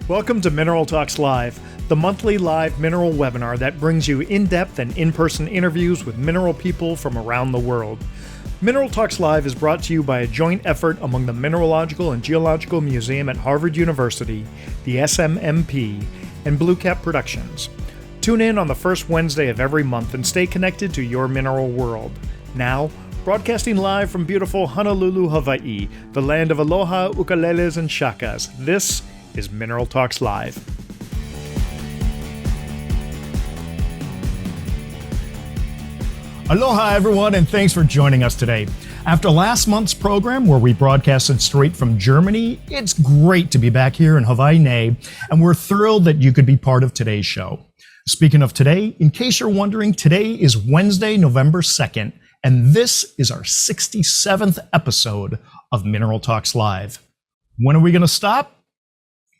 Welcome to Mineral Talks Live, the monthly live mineral webinar that brings you in-depth and in-person interviews with mineral people from around the world. Mineral Talks Live is brought to you by a joint effort among the Mineralogical and Geological Museum at Harvard University, the SMMP, and BlueCap Productions. Tune in on the first Wednesday of every month and stay connected to your mineral world. Now, broadcasting live from beautiful Honolulu, Hawaii, the land of aloha, ukuleles, and shakas, this is Mineral Talks Live. Aloha, everyone, and thanks for joining us today. After last month's program, where we broadcasted straight from Germany, it's great to be back here in Hawaii, and we're thrilled that you could be part of today's show. Speaking of today, in case you're wondering, today is Wednesday, November 2nd, and this is our 67th episode of Mineral Talks Live. When are we going to stop?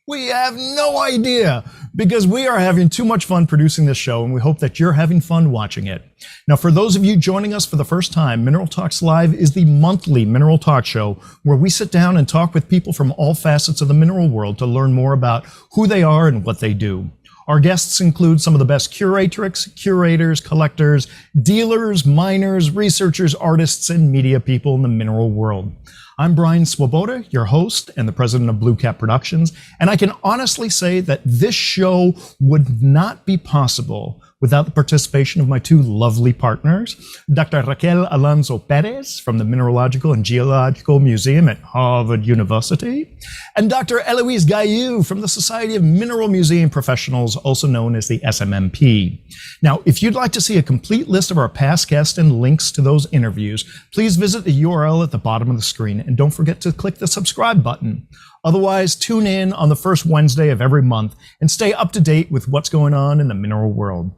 We have no idea, because we are having too much fun producing this show, and we hope that you're having fun watching it. Now, for those of you joining us for the first time, Mineral Talks Live is the monthly mineral talk show where we sit down and talk with people from all facets of the mineral world to learn more about who they are and what they do. Our guests include some of the best curators, collectors, dealers, miners, researchers, artists, and media people in the mineral world. I'm Brian Swoboda, your host and the president of BlueCap Productions, and I can honestly say that this show would not be possible without the participation of my two lovely partners, Dr. Raquel Alonso Perez from the Mineralogical and Geological Museum at Harvard University, and Dr. Eloise Gaillou from the Society of Mineral Museum Professionals, also known as the SMMP. Now, if you'd like to see a complete list of our past guests and links to those interviews, please visit the URL at the bottom of the screen, and don't forget to click the subscribe button. Otherwise, tune in on the first Wednesday of every month and stay up to date with what's going on in the mineral world.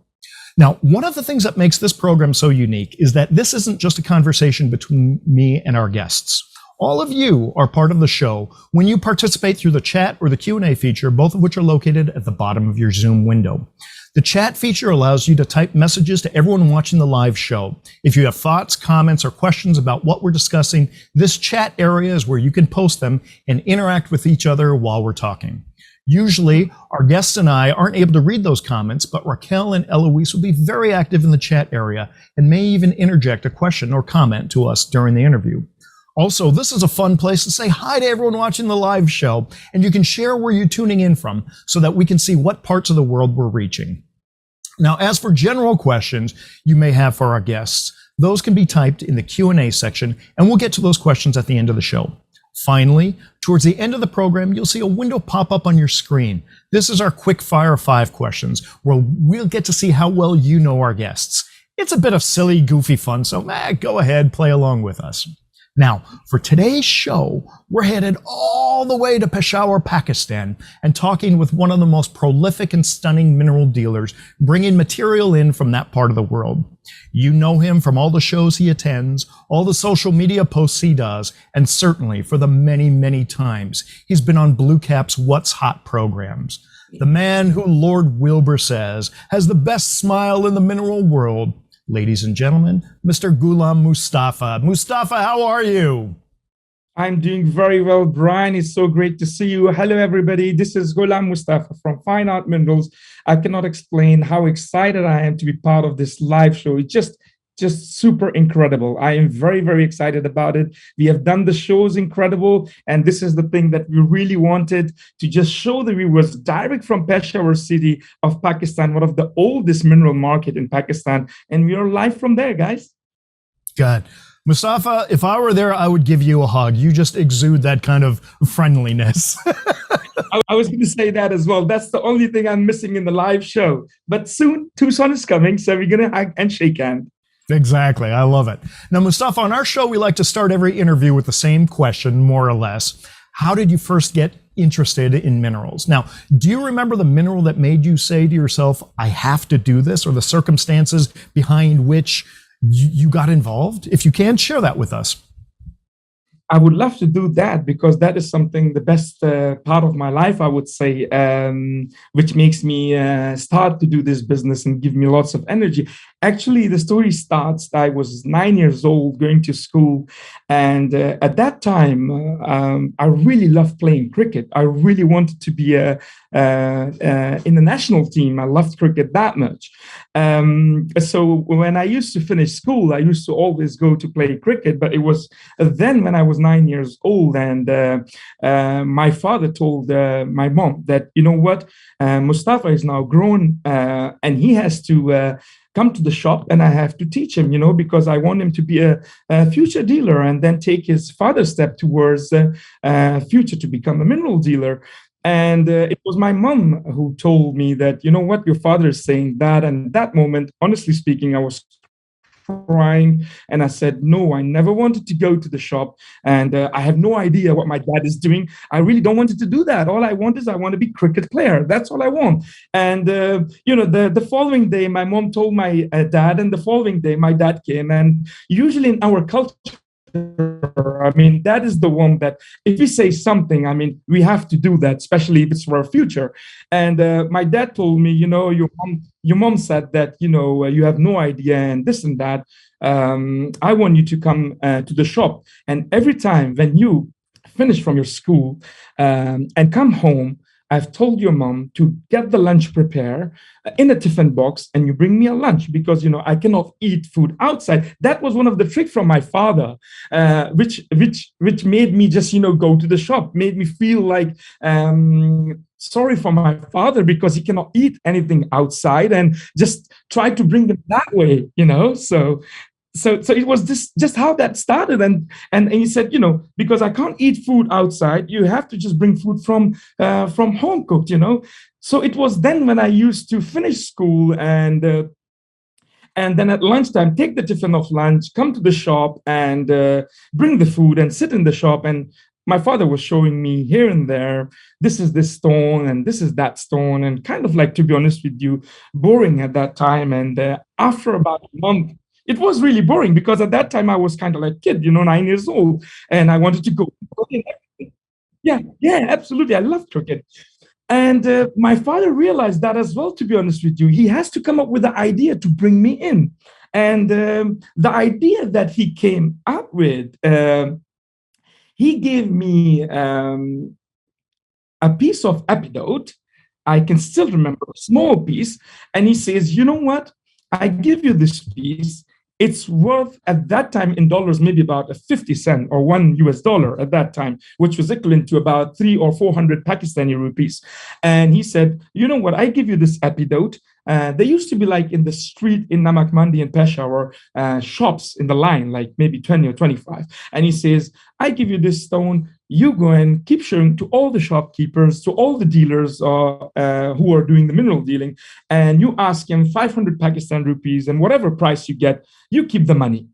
Now, one of the things that makes this program so unique is that this isn't just a conversation between me and our guests. All of you are part of the show when you participate through the chat or the Q&A feature, both of which are located at the bottom of your Zoom window. The chat feature allows you to type messages to everyone watching the live show. If you have thoughts, comments, or questions about what we're discussing, this chat area is where you can post them and interact with each other while we're talking. Usually, our guests and I aren't able to read those comments, but Raquel and Eloise will be very active in the chat area and may even interject a question or comment to us during the interview. Also, this is a fun place to say hi to everyone watching the live show, and you can share where you're tuning in from so that we can see what parts of the world we're reaching. Now, as for general questions you may have for our guests, those can be typed in the Q&A section, and we'll get to those questions at the end of the show. Finally, towards the end of the program, you'll see a window pop up on your screen. This is our quick fire 5 questions, where we'll get to see how well you know our guests. It's a bit of silly, goofy fun, so go ahead, play along with us. Now, for today's show, we're headed all the way to Peshawar, Pakistan, and talking with one of the most prolific and stunning mineral dealers, bringing material in from that part of the world. You know him from all the shows he attends, all the social media posts he does, and certainly for the many, many times he's been on BlueCap's What's Hot programs. The man who Lord Wilbur says has the best smile in the mineral world. Ladies and gentlemen, Mr. Ghulam Mustafa. Mustafa, how are you? I'm doing very well, Brian. It's so great to see you. Hello, everybody. This is Ghulam Mustafa from Fine Art Minerals. I cannot explain how excited I am to be part of this live show. It's just super incredible. I am very, very excited about it. We have done the shows incredible, and this is the thing that we really wanted to just show the viewers direct from Peshawar city of Pakistan, one of the oldest mineral market in Pakistan, and we are live from there, guys. God. Mustafa, if I were there, I would give you a hug. You just exude that kind of friendliness. I was going to say that as well. That's the only thing I'm missing in the live show. But soon, Tucson is coming, so we're going to hug and shake hands. Exactly. I love it. Now, Mustafa, on our show, we like to start every interview with the same question, more or less. How did you first get interested in minerals? Now, do you remember the mineral that made you say to yourself, I have to do this, or the circumstances behind which you got involved? If you can, share that with us. I would love to do that, because that is something, the best part of my life, I would say, which makes me start to do this business and give me lots of energy. Actually, the story starts. I was 9 years old, going to school, and at that time, I really loved playing cricket. I really wanted to be in the national team. I loved cricket that much. So when I used to finish school, I used to always go to play cricket. But it was then when I was 9 years old, and my father told my mom that, you know what, Mustafa is now grown, and he has to come to the shop, and I have to teach him, because I want him to be a future dealer and then take his father's step towards future to become a mineral dealer. And it was my mom who told me that, you know what, your father is saying that. And that moment, honestly speaking, I was crying, and I said, no, I never wanted to go to the shop, and I have no idea what my dad is doing. I really don't want to do that. All I want is I want to be cricket player. That's all I want. And the following day, my mom told my dad, and the following day my dad came. And usually in our culture, I mean, that is the one that if we say something, I mean, we have to do that, especially if it's for our future. And my dad told me, your mom said that, you have no idea and this and that. I want you to come to the shop. And every time when you finish from your school and come home, I've told your mom to get the lunch prepared in a tiffin box, and you bring me a lunch, because I cannot eat food outside. That was one of the tricks from my father, which made me just go to the shop, made me feel like sorry for my father, because he cannot eat anything outside, and just try to bring him that way. So it was just how that started. And he said, because I can't eat food outside, you have to just bring food from home cooked. So it was then when I used to finish school, and then at lunchtime take the tiffin of lunch, come to the shop, and bring the food and sit in the shop. And my father was showing me here and there, this is this stone and this is that stone, and kind of like, to be honest with you, boring at that time. And after about a month, it was really boring, because at that time I was kind of like a kid, 9 years old, and I wanted to go. Yeah, absolutely. I love cricket. And my father realized that as well, to be honest with you. He has to come up with the idea to bring me in. And the idea that he came up with, he gave me a piece of epidote. I can still remember a small piece. And he says, you know what? I give you this piece. It's worth at that time in dollars, maybe about a 50 cent or $1 at that time, which was equivalent to about 300 or 400 Pakistani rupees. And he said, you know what? I give you this epidote. There used to be, like, in the street in Namak Mandi in Peshawar, shops in the line, like maybe 20 or 25. And he says, I give you this stone. You go and keep showing to all the shopkeepers, to all the dealers who are doing the mineral dealing, and you ask him 500 Pakistan rupees, and whatever price you get, you keep the money.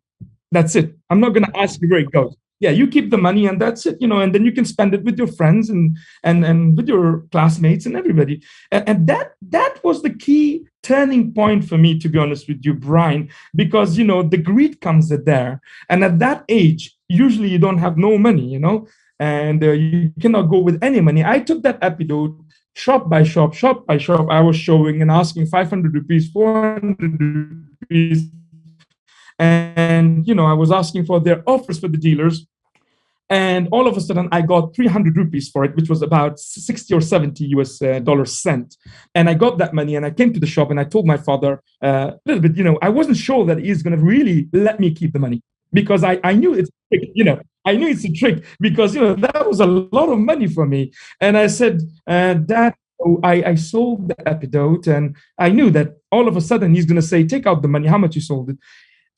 That's it. I'm not going to ask you where it goes. Yeah, you keep the money, and that's it, and then you can spend it with your friends and with your classmates and everybody. And that was the key turning point for me, to be honest with you, Brian, because the greed comes there, and at that age, usually you don't have no money, and you cannot go with any money. I took that epidote shop by shop. I was showing and asking 500 rupees, 400 rupees. And, I was asking for their offers for the dealers. And all of a sudden, I got 300 rupees for it, which was about 60 or 70 US dollars cent. And I got that money, and I came to the shop, and I told my father a little bit, I wasn't sure that he's going to really let me keep the money, because I knew it's a trick, I knew it's a trick, because, that was a lot of money for me. And I said, Dad, I sold the epidote, and I knew that all of a sudden he's going to say, take out the money, how much you sold it.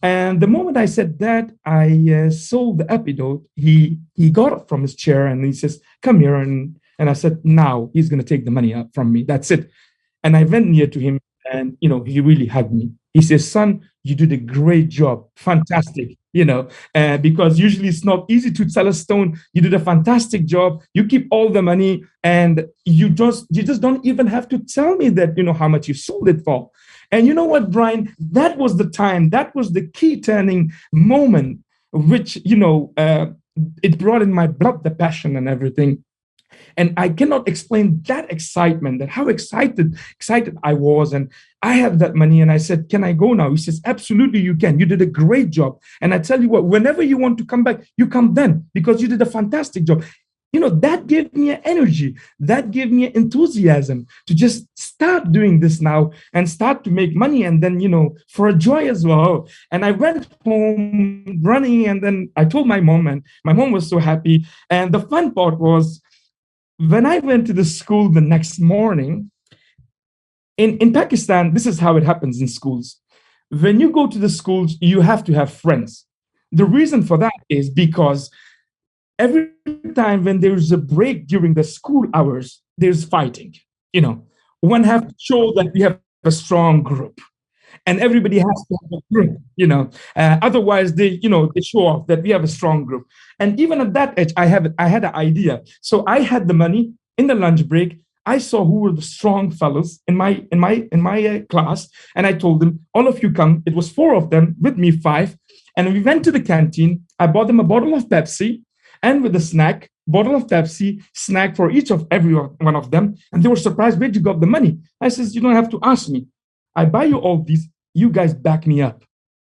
And the moment I said that, I sold the epidote, he got up from his chair, and he says, come here. And I said, now he's going to take the money out from me. That's it. And I went near to him, and, he really hugged me. He says, son, you did a great job. Fantastic. Because usually it's not easy to sell a stone. You did a fantastic job. You keep all the money, and you just don't even have to tell me that, how much you sold it for. And you know what, Brian, that was the time, that was the key turning moment, which, it brought in my blood, the passion and everything. And I cannot explain that excitement, that how excited I was. And I have that money. And I said, can I go now? He says, absolutely, you can. You did a great job. And I tell you what, whenever you want to come back, you come then, because you did a fantastic job. That gave me an energy, that gave me an enthusiasm to just start doing this now and start to make money. And then, for a joy as well. And I went home running, and then I told my mom, and my mom was so happy. And the fun part was, when I went to the school the next morning, in Pakistan, this is how it happens in schools. When you go to the schools, you have to have friends. The reason for that is because every time when there's a break during the school hours, there's fighting. One have to show that we have a strong group, and everybody has to have a group. Otherwise, they show off that we have a strong group. And even at that age, I had an idea. So I had the money in the lunch break. I saw who were the strong fellows in my class, and I told them, all of you come. It was 4 of them with me, 5, and we went to the canteen. I bought them a bottle of Pepsi, and with a snack, bottle of Pepsi, snack for every one of them. And they were surprised, where'd you got the money? I says, you don't have to ask me. I buy you all these. You guys back me up.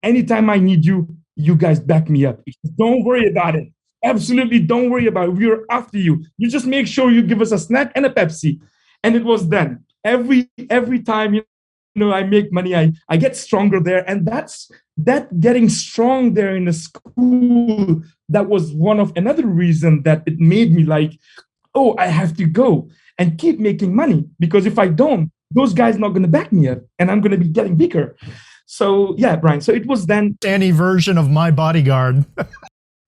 Anytime I need you, you guys back me up. Don't worry about it. Absolutely don't worry about it. We're after you. You just make sure you give us a snack and a Pepsi. And it was then. Every time, I make money, I get stronger there. And that getting strong there in the school, that was another reason that it made me like, oh, I have to go and keep making money, because if I don't, those guys not going to back me up, and I'm going to be getting weaker. So yeah, Brian. So it was then any version of My Bodyguard.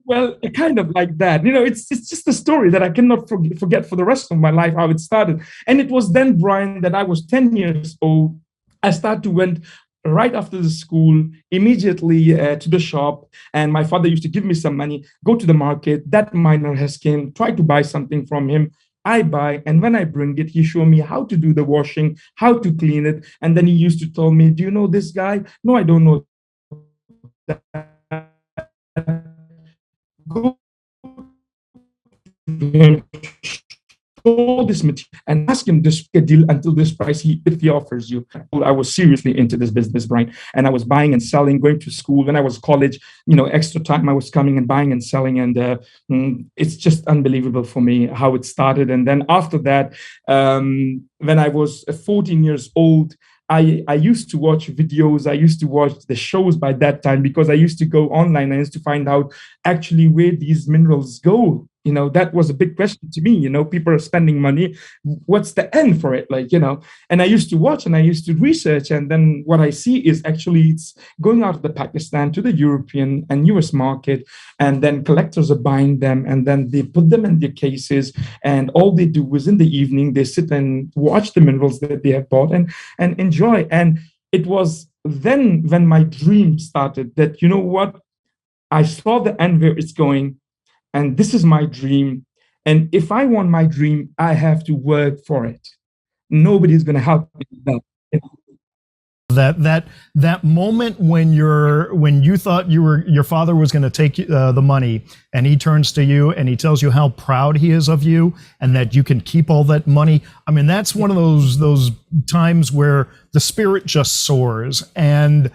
Well, kind of like that. It's just a story that I cannot forget for the rest of my life, how it started. And it was then, Brian, that I was 10 years old. I started to went right after the school, immediately to the shop. And my father used to give me some money, go to the market. That miner has came, try to buy something from him. I buy, and when I bring it, he showed me how to do the washing, how to clean it. And then he used to tell me, do you know this guy? No, I don't know that. Go all this material and ask him this deal until this price if he offers you. I was seriously into this business, Brian, and I was buying and selling, going to school. When I was college, extra time I was coming and buying and selling, and it's just unbelievable for me how it started. And then after that, when I was 14 years old, I used to watch videos. I used to watch the shows by that time, because I used to go online. I used to find out actually where these minerals go. That was a big question to me. People are spending money. What's the end for it? And I used to watch and I used to research. And then what I see is actually it's going out of the Pakistan to the European and US market. And then collectors are buying them, and then they put them in their cases. And all they do is in the evening, they sit and watch the minerals that they have bought and enjoy. And it was then when my dream started that, what? I saw the end where it's going. And this is my dream. And if I want my dream, I have to work for it. Nobody's going to help me with that. That moment when you thought your father was going to take the money, and he turns to you and he tells you how proud he is of you and that you can keep all that money. I mean, that's one of those times where the spirit just soars. And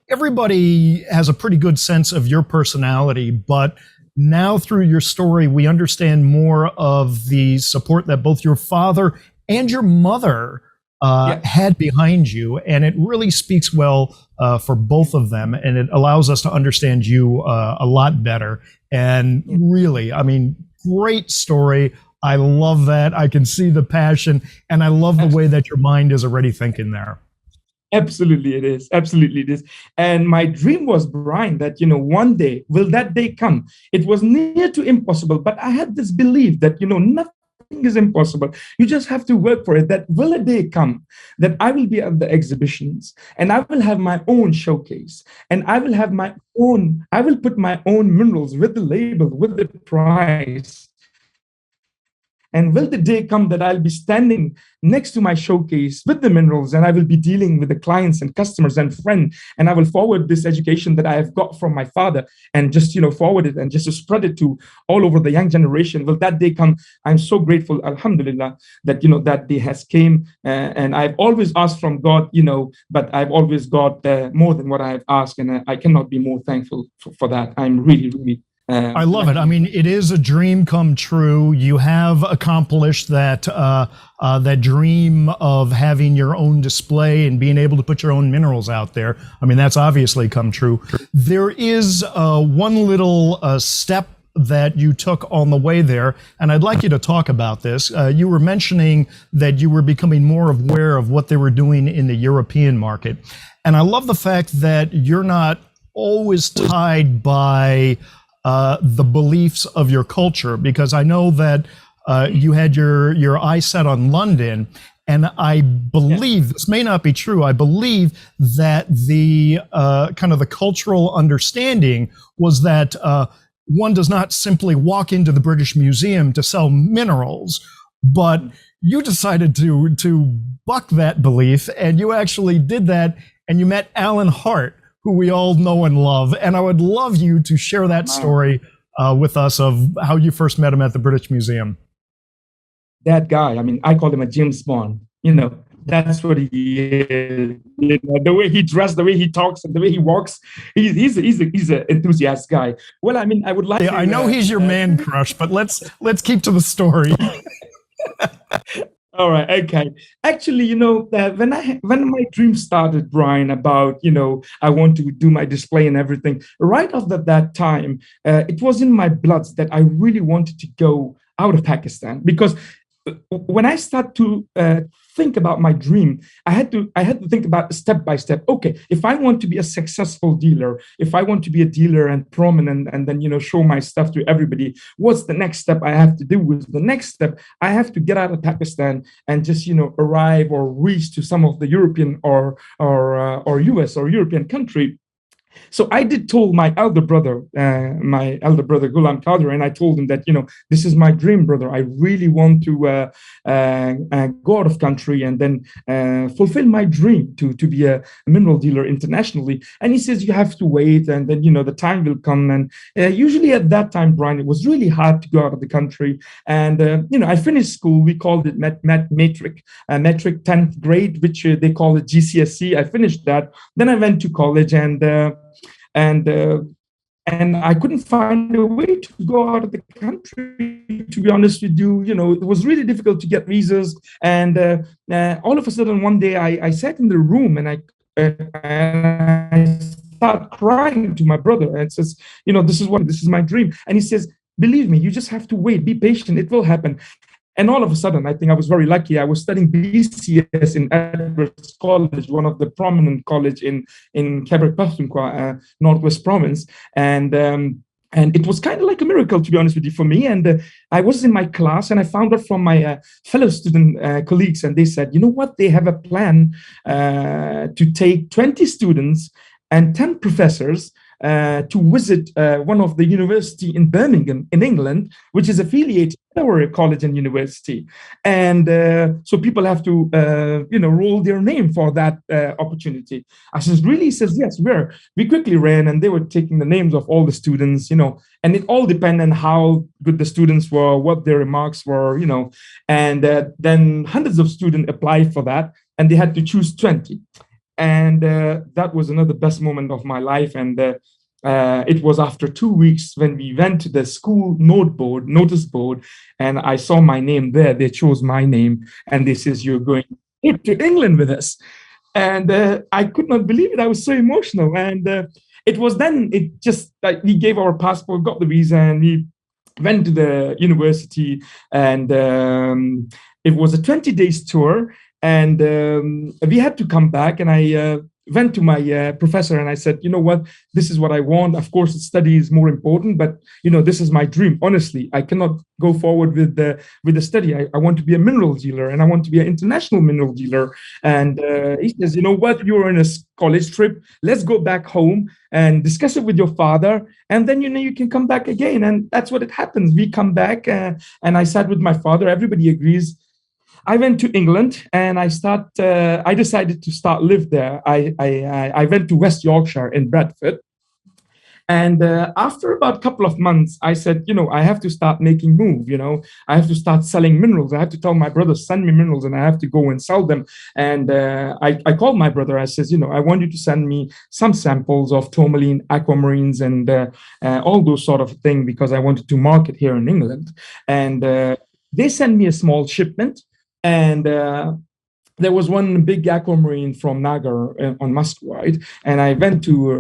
everybody has a pretty good sense of your personality, but now through your story, we understand more of the support that both your father and your mother had behind you. And it really speaks well for both of them. And it allows us to understand you a lot better. And really, I mean, great story. I love that. I can see the passion, and I love the way that your mind is already thinking there. Absolutely, it is. Absolutely, it is. And my dream was, Brian, that, one day, will that day come? It was near to impossible, but I had this belief that, nothing is impossible. You just have to work for it. That will a day come that I will be at the exhibitions, and I will have my own showcase, and I will put my own minerals with the label, with the price. And will the day come that I'll be standing next to my showcase with the minerals, and I will be dealing with the clients and customers and friends, and I will forward this education that I have got from my father and just, forward it and just to spread it to all over the young generation. Will that day come? I'm so grateful, alhamdulillah, that, that day has came. And I've always asked from God, but I've always got more than what I have asked. And I cannot be more thankful for that. I'm really, really I love it. I mean, it is a dream come true. You have accomplished that that dream of having your own display and being able to put your own minerals out there. I mean, that's obviously come true. There is one little step that you took on the way there, and I'd like you to talk about this. You were mentioning that you were becoming more aware of what they were doing in the European market. And I love the fact that you're not always tied by the beliefs of your culture, because I know that you had your eye set on London, and I believe, this may not be true, I believe that the kind of the cultural understanding was that one does not simply walk into the British Museum to sell minerals, but you decided to buck that belief, and you actually did that, and you met Alan Hart, who we all know and love. And I would love you to share that story with us of how you first met him at the British Museum. That guy, I mean, I call him a James Bond, that's what he is. The way he dressed, the way he talks, and the way he walks, he's an enthusiast guy. Well, I mean, I would like to, I know he's your man crush, but let's keep to the story. All right. Okay. Actually, when my dream started, Brian, about, I want to do my display and everything, right after that time, it was in my blood that I really wanted to go out of Pakistan, because when I start to think about my dream, I had to think about step by step. Okay, if I want to be a successful dealer, if I want to be a dealer and prominent, and then show my stuff to everybody, what's the next step I have to do? With the next step, I have to get out of Pakistan and just arrive or reach to some of the European or US or European country. So I did told my elder brother Ghulam Kadir, and I told him that, this is my dream, brother. I really want to go out of country and then fulfill my dream to be a mineral dealer internationally. And he says, you have to wait, and then, the time will come. And usually at that time, Brian, it was really hard to go out of the country. And, I finished school. We called it metric 10th grade, which they call it GCSE. I finished that. Then I went to college, and I couldn't find a way to go out of the country, to be honest with you. It was really difficult to get visas. And all of a sudden, one day, I sat in the room, and I started crying to my brother, and says, this is my dream. And he says, believe me, you just have to wait, be patient, it will happen. And all of a sudden, I think I was very lucky. I was studying BCS in Edwards College, one of the prominent college in Khyber Pakhtunkhwa, Northwest Province. And it was kind of like a miracle, to be honest with you, for me. And I was in my class, and I found out from my fellow student colleagues, and they said, you know what? They have a plan to take 20 students and 10 professors to visit one of the university in Birmingham, in England, which is affiliated with our college and university. And so people have to, roll their name for that opportunity. I says, really? He says, yes, we quickly ran, and they were taking the names of all the students, and it all depended on how good the students were, what their remarks were, and then hundreds of students applied for that, and they had to choose 20. And that was another best moment of my life. And it was after 2 weeks when we went to the school notice board, and I saw my name there. They chose my name, and they says, you're going to England with us. And I could not believe it. I was so emotional. And it was then, it just like we gave our passport, got the visa, and we went to the university. And it was a 20 days tour. And we had to come back, and I went to my professor and I said, you know what, this is what I want. Of course, study is more important, but this is my dream. Honestly, I cannot go forward with the study. I want to be a mineral dealer, and I want to be an international mineral dealer. And he says, you know what, you're on a college trip. Let's go back home and discuss it with your father, and then you can come back again. And that's what it happens. We come back, and I sat with my father. Everybody agrees. I went to England and I decided to start live there. I went to West Yorkshire in Bradford. And after about a couple of months, I said, I have to start making move. I have to start selling minerals. I have to tell my brother, send me minerals, and I have to go and sell them. And I called my brother. I says, I want you to send me some samples of tourmaline, aquamarines, and all those sort of thing, because I wanted to market here in England. And they sent me a small shipment. And there was one big aquamarine from Nagar on Muscovite, and I went to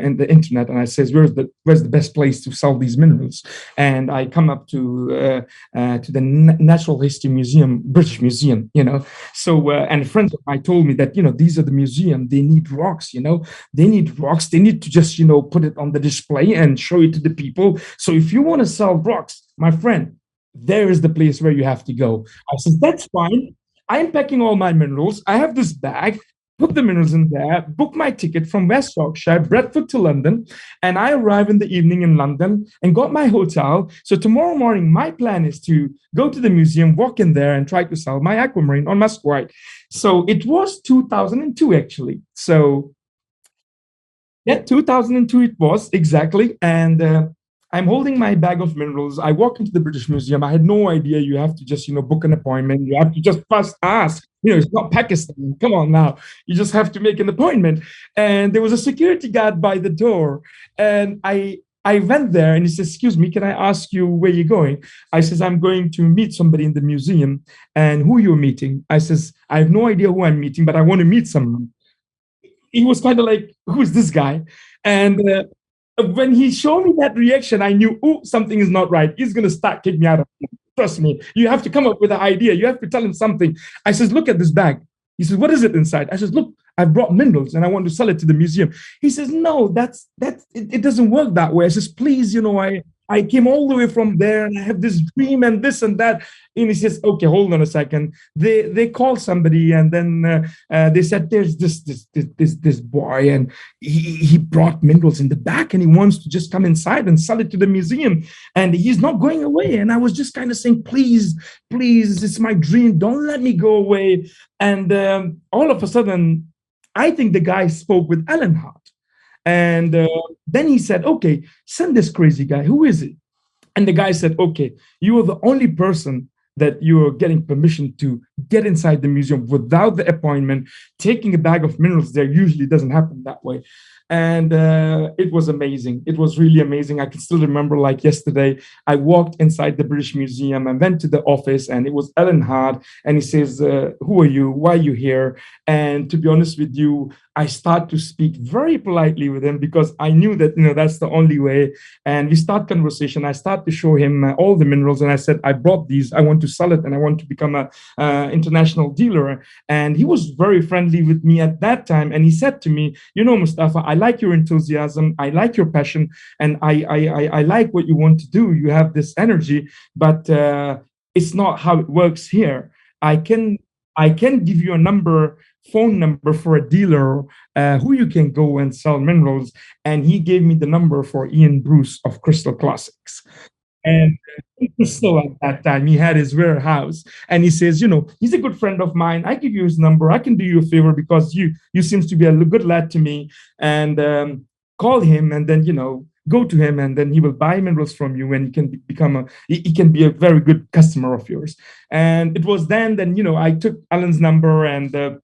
in the internet and I says, where's the best place to sell these minerals? And I come up to the Natural History Museum, British Museum, So and friends of mine told me that these are the museum. They need rocks, they need rocks. They need to just put it on the display and show it to the people. So if you want to sell rocks, my friend, there is the place where you have to go. I said, that's fine. I'm packing all my minerals. I have this bag, put the minerals in there, book my ticket from West Yorkshire, Bradford to London. And I arrive in the evening in London and got my hotel. So tomorrow morning, my plan is to go to the museum, walk in there and try to sell my aquamarine on Muscovite. So it was 2002, actually. So yeah, 2002 it was, exactly. And I'm holding my bag of minerals. I walk into the British Museum. I had no idea you have to just, book an appointment. You have to just first ask. It's not Pakistan. Come on now. You just have to make an appointment. And there was a security guard by the door. And I went there and he says, excuse me, can I ask you where you're going? I says, I'm going to meet somebody in the museum. And who you're meeting? I says, I have no idea who I'm meeting, but I want to meet someone. He was kind of like, who is this guy? And when he showed me that reaction, I knew, oh, something is not right. He's going to start kicking me out of here. Trust me. You have to come up with an idea. You have to tell him something. I says, look at this bag. He says, what is it inside? I says, look, I brought minerals and I want to sell it to the museum. He says, no, it doesn't work that way. I says, please, I came all the way from there and I have this dream and this and that. And he says, okay, hold on a second. They called somebody and then they said, there's this boy and he brought minerals in the back and he wants to just come inside and sell it to the museum. And he's not going away. And I was just kind of saying, please, it's my dream. Don't let me go away. And all of a sudden, I think the guy spoke with Alan Hart. And then he said, okay, send this crazy guy. Who is it? And the guy said, okay, you are the only person that you are getting permission to get inside the museum without the appointment. Taking a bag of minerals there usually doesn't happen that way. And it was amazing. It was really amazing. I can still remember like yesterday, I walked inside the British Museum and went to the office and it was Alan Hart. And he says, who are you? Why are you here? And to be honest with you, I start to speak very politely with him because I knew that, that's the only way. And we start conversation. I start to show him all the minerals. And I said, I brought these. I want to sell it and I want to become an international dealer. And he was very friendly with me at that time. And he said to me, Mustafa, I like your enthusiasm. I like your passion. And I like what you want to do. You have this energy, but it's not how it works here. I can give you a phone number for a dealer who you can go and sell minerals. And he gave me the number for Ian Bruce of Crystal Classics. And Crystal at that time, he had his warehouse. And he says, he's a good friend of mine. I give you his number. I can do you a favor because you seems to be a good lad to me. And call him and then, go to him and then he will buy minerals from you and he can be a very good customer of yours. And it was then I took Alan's number and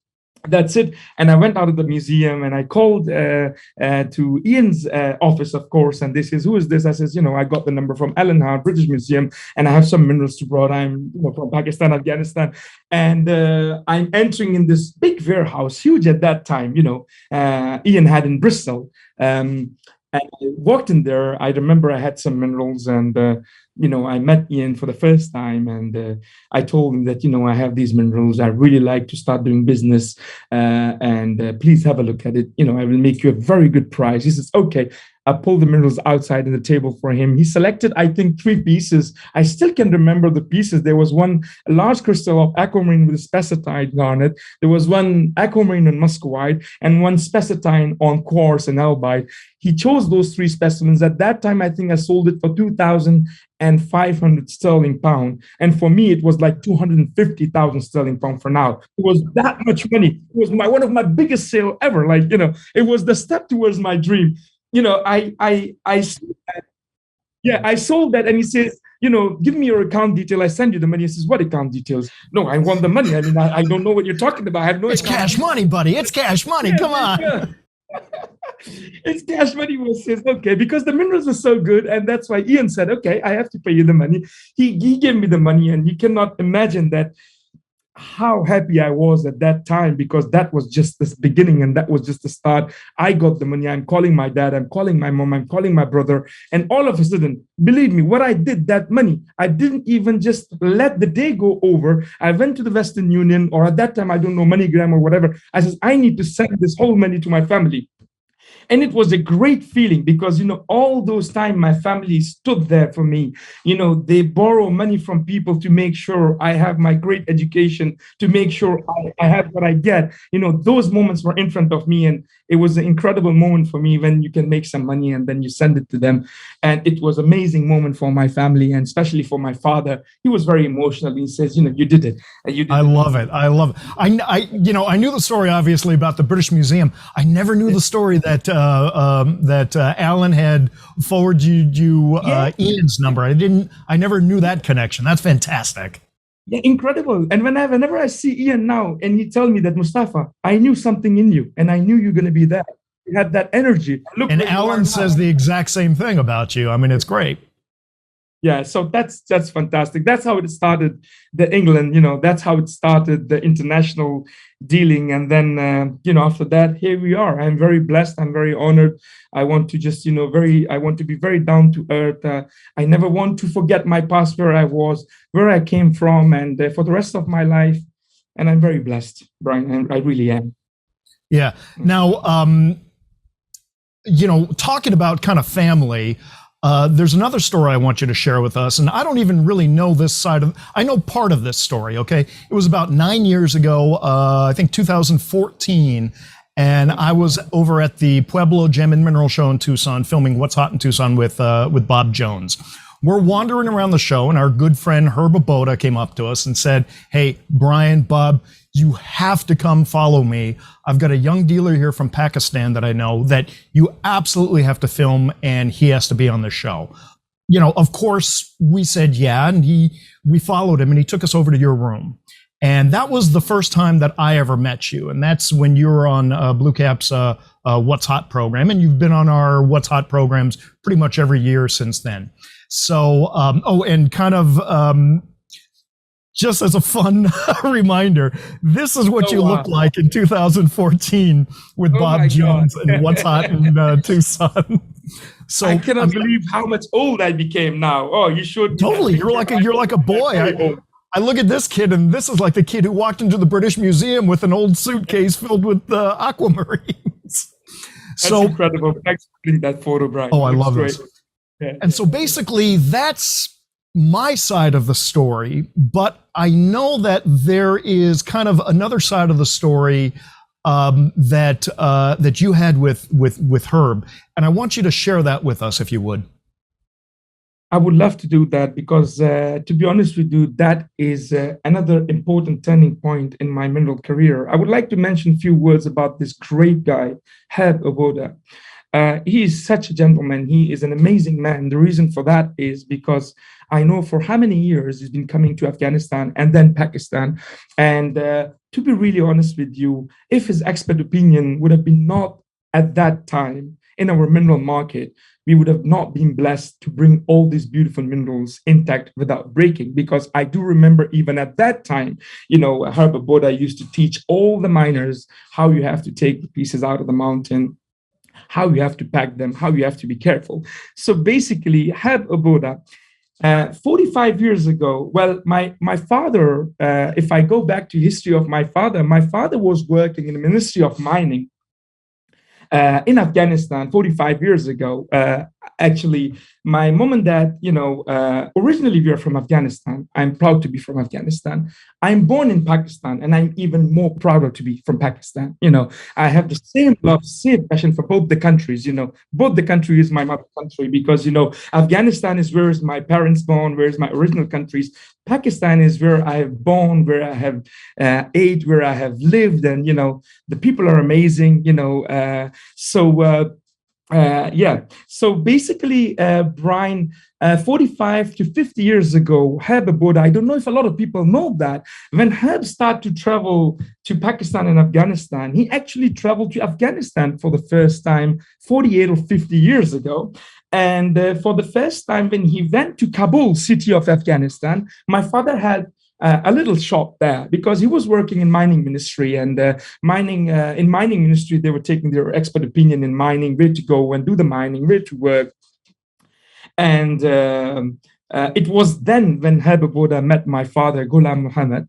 that's it. And I went out of the museum and I called to Ian's office, of course. And they says, who is this? I says, I got the number from Alan Hart, British Museum, and I have some minerals to brought. I'm from Pakistan, Afghanistan. And I'm entering in this big warehouse, huge at that time, Ian had in Bristol. And I walked in there. I remember I had some minerals, and I met Ian for the first time, and I told him that I have these minerals. I really like to start doing business, and please have a look at it. I will make you a very good price. He says, okay. I pulled the minerals outside on the table for him. He selected, I think, 3 pieces. I still can remember the pieces. There was one large crystal of aquamarine with a spessartine garnet. There was one aquamarine on muscovite and one spessartine on quartz and albite. He chose those 3 specimens. At that time, I think I sold it for 2,500 sterling pound. And for me, it was like 250,000 sterling pound for now. It was that much money. It was one of my biggest sale ever. It was the step towards my dream. I sold that. Yeah, I sold that, and he says, give me your account detail. I send you the money. He says, what account details? No, I want the money. I mean, I don't know what you're talking about. I have no. It's cash money, buddy. It's cash money. Come on. Yeah. It's cash money. He says, okay, because the minerals are so good, and that's why Ian said, okay, I have to pay you the money. He gave me the money, and you cannot imagine that. How happy I was at that time, because that was just this beginning and that was just the start. I got the money. I'm calling my dad. I'm calling my mom. I'm calling my brother. And all of a sudden, believe me, what I did, that money, I didn't even just let the day go over. I went to the Western Union, or at that time, I don't know, MoneyGram or whatever. I said, I need to send this whole money to my family. And it was a great feeling because, all those time my family stood there for me. They borrow money from people to make sure I have my great education, to make sure I have what I get. Those moments were in front of me. And it was an incredible moment for me when you can make some money and then you send it to them. And it was an amazing moment for my family, and especially for my father. He was very emotional. He says, you did it. You did I love it. I love it. I knew the story, obviously, about the British Museum. I never knew the story that Alan had forwarded you Ian's number. I never knew that connection. That's fantastic. Yeah, incredible. And whenever I see Ian now and he tells me that, Mustafa, I knew something in you and I knew you're going to be there. You had that energy. And Alan says the exact same thing about you. I mean, it's great. Yeah, so that's fantastic. That's how it started, the England, that's how it started, the international dealing. And then, after that, here we are. I'm very blessed. I'm very honored. I want to just, I want to be very down to earth. I never want to forget my past, where I was, where I came from, and for the rest of my life. And I'm very blessed, Brian, and I really am. Yeah. Now, talking about kind of family, there's another story I want you to share with us, and I don't even really know this side of. I know part of this story. Okay, it was about 9 years ago, I think 2014, and I was over at the Pueblo Gem and Mineral Show in Tucson, filming What's Hot in Tucson with Bob Jones. We're wandering around the show, and our good friend Herb Aboda came up to us and said, "Hey, Brian, Bob, you have to come follow me. I've got a young dealer here from Pakistan that I know that you absolutely have to film, and he has to be on the show." Of course, we said yeah, and we followed him, and he took us over to your room. And that was the first time that I ever met you. And that's when you were on BlueCap's What's Hot program, and you've been on our What's Hot programs pretty much every year since then. So, and kind of just as a fun reminder, this is what you looked like in 2014 with Bob Jones and What's Hot in Tucson. So I cannot believe how much old I became now. Oh, you should totally. You're like a boy. I look at this kid, and this is like the kid who walked into the British Museum with an old suitcase filled with aquamarines. That's incredible. Thanks for putting that photo, Brian. Oh, I love this. Yeah. And so basically, that's my side of the story, but I know that there is kind of another side of the story that you had with Herb, and I want you to share that with us, if you would. I would love to do that because, to be honest with you, that is another important turning point in my mineral career. I would like to mention a few words about this great guy, Herb Aboda. He is such a gentleman. He is an amazing man. The reason for that is because I know for how many years he's been coming to Afghanistan and then Pakistan. And to be really honest with you, if his expert opinion would have been not at that time in our mineral market, we would have not been blessed to bring all these beautiful minerals intact without breaking. Because I do remember even at that time, Herb Aboda used to teach all the miners how you have to take the pieces out of the mountain, how you have to pack them, how you have to be careful. So basically, Heb Aboda, 45 years ago, well, my father, if I go back to history of my father was working in the Ministry of Mining in Afghanistan 45 years ago. Actually, my mom and dad, originally we are from Afghanistan. I'm proud to be from Afghanistan. I'm born in Pakistan, and I'm even more prouder to be from Pakistan. I have the same love, same passion for both the countries. Both the country is my mother country because, Afghanistan is where is my parents born, where is my original countries. Pakistan is where I have born, where I have ate, where I have lived, and the people are amazing. Yeah. So basically, Brian, 45 to 50 years ago, Heb Aboda, I don't know if a lot of people know that, when Heb started to travel to Pakistan and Afghanistan, he actually traveled to Afghanistan for the first time 48 or 50 years ago. And for the first time, when he went to Kabul, city of Afghanistan, my father had a little shop there because he was working in mining ministry, and in mining ministry they were taking their expert opinion in mining, where to go and do the mining, where to work. And it was then when Heb Aboda met my father, Ghulam Muhammad.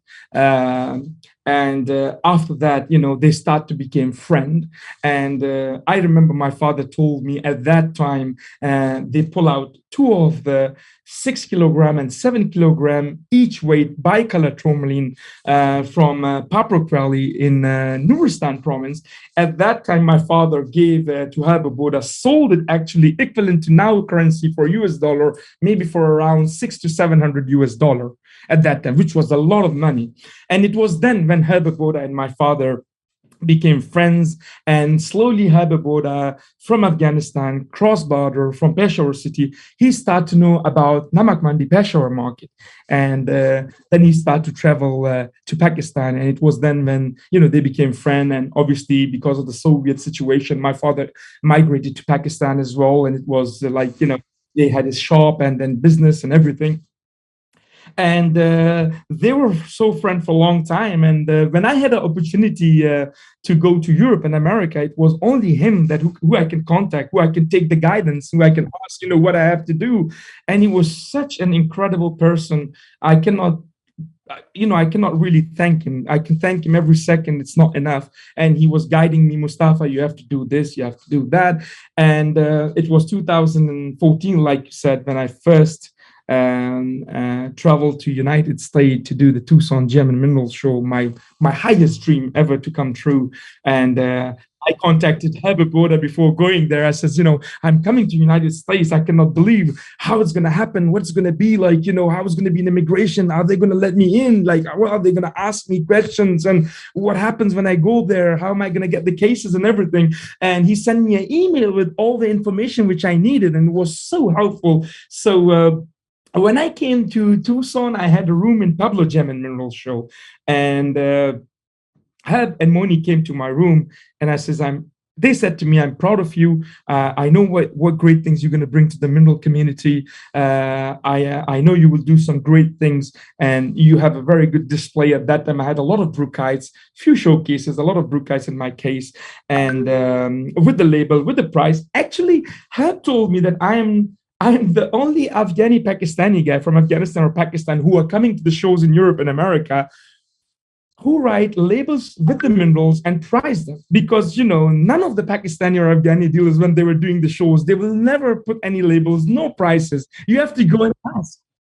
And after that, they start to become friend. And I remember my father told me at that time, they pull out two of the 6 kilogram and 7 kilogram each weight bicolor tourmaline from Paprok Valley in Nuristan province. At that time, my father gave to Heb Aboda, sold it actually equivalent to now currency for US dollar, maybe for around 600 to 700 US dollar at that time, which was a lot of money. And it was then when Heb Aboda and my father became friends, and slowly Heb Aboda from Afghanistan, cross-border from Peshawar city, he started to know about Namak Mandi Peshawar market. And then he started to travel to Pakistan. And it was then when, they became friends. And obviously, because of the Soviet situation, my father migrated to Pakistan as well. And it was they had his shop and then business and everything. And they were so friends for a long time. And when I had an opportunity to go to Europe and America, it was only him that who I can contact, who I can take the guidance, who I can ask, what I have to do. And he was such an incredible person. I cannot really thank him. I can thank him every second. It's not enough. And he was guiding me, Mustafa, you have to do this, you have to do that. And it was 2014, like you said, when I first traveled to United States to do the Tucson Gem and Minerals Show, my highest dream ever to come true. And I contacted Heb Aboda before going there. I says, I'm coming to United States. I cannot believe how it's going to happen, what's going to be like, how it's going to be in immigration. Are they going to let me in? Like, what are they going to ask me questions? And what happens when I go there? How am I going to get the cases and everything? And he sent me an email with all the information which I needed, and it was so helpful. So when I came to Tucson, I had a room in Pablo Gem and Minerals Show, and Heb and Moni came to my room, and I says, they said to me, I'm proud of you. I know what great things you're going to bring to the mineral community. I know you will do some great things, and you have a very good display. At that time, I had a lot of Brookites, few showcases, a lot of Brookites in my case, and with the label, with the price. Actually, Heb told me that I'm the only Afghani Pakistani guy from Afghanistan or Pakistan who are coming to the shows in Europe and America who write labels with the minerals and price them. Because, none of the Pakistani or Afghani dealers, when they were doing the shows, they will never put any labels, no prices. You have to go and ask.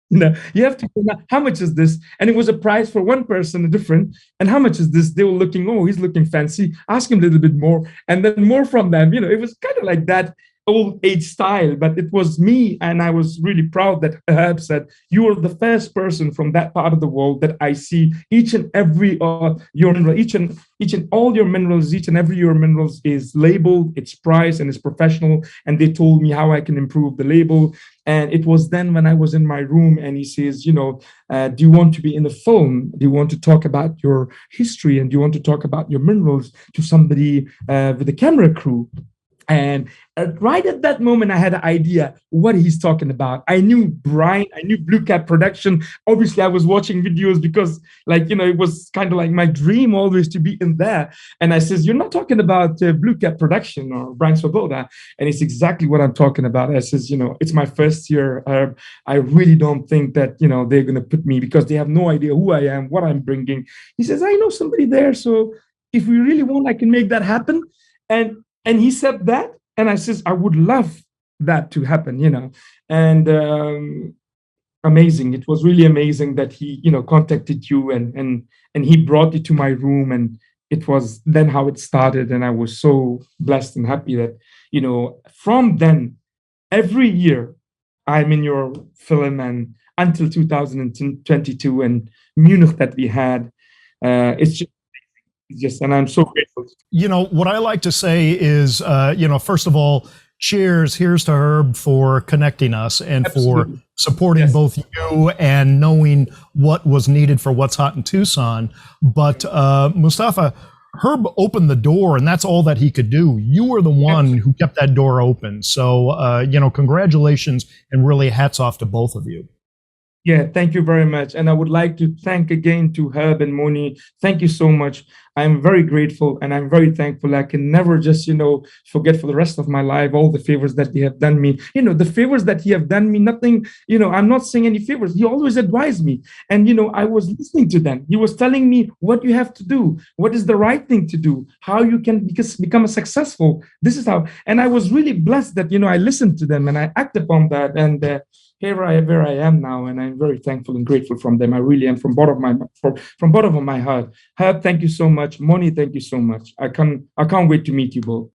You have to go, how much is this? And it was a price for one person, different. And how much is this? They were looking, oh, he's looking fancy. Ask him a little bit more. And then more from them. It was kind of like that old age style, but it was me, and I was really proud that Heb said, you are the first person from that part of the world that I see each and every your mineral, each and all your minerals, each and every your minerals is labeled, it's priced, and it's professional. And they told me how I can improve the label. And it was then when I was in my room, and he says, do you want to be in a film? Do you want to talk about your history? And do you want to talk about your minerals to somebody with a camera crew? And right at that moment, I had an idea what he's talking about. I knew Brian, I knew BlueCap Production. Obviously, I was watching videos because, like, it was kind of like my dream always to be in there. And I says, "You're not talking about BlueCap Production or Brian Swoboda?" And it's exactly what I'm talking about. I says, it's my first year. I really don't think that, they're going to put me, because they have no idea who I am, what I'm bringing. He says, "I know somebody there. So if we really want, I can make that happen." And he said that, and I says, "I would love that to happen," And amazing. It was really amazing that he, contacted you, and he brought you to my room, and it was then how it started. And I was so blessed and happy that, from then, every year I'm in your film, and until 2022 and Munich that we had. It's just, and I'm so grateful. What I like to say is, first of all, cheers. Here's to Herb for connecting us and Absolutely. for supporting Yes. both you and knowing what was needed for What's Hot in Tucson. But Mustafa, Herb opened the door, and that's all that he could do. You were the one who kept that door open. So, congratulations, and really hats off to both of you. Yeah, thank you very much. And I would like to thank again to Herb and Moni. Thank you so much. I'm very grateful, and I'm very thankful. I can never just, forget for the rest of my life all the favors that they have done me. The favors that he have done me, nothing, I'm not saying any favors. He always advised me. And, I was listening to them. He was telling me what you have to do, what is the right thing to do, how you can become a successful. This is how. And I was really blessed that, I listened to them and I acted upon that. And where I am now, and I'm very thankful and grateful from them. I really am, from bottom of my heart. Herb, thank you so much. Moni, thank you so much. I can't wait to meet you both.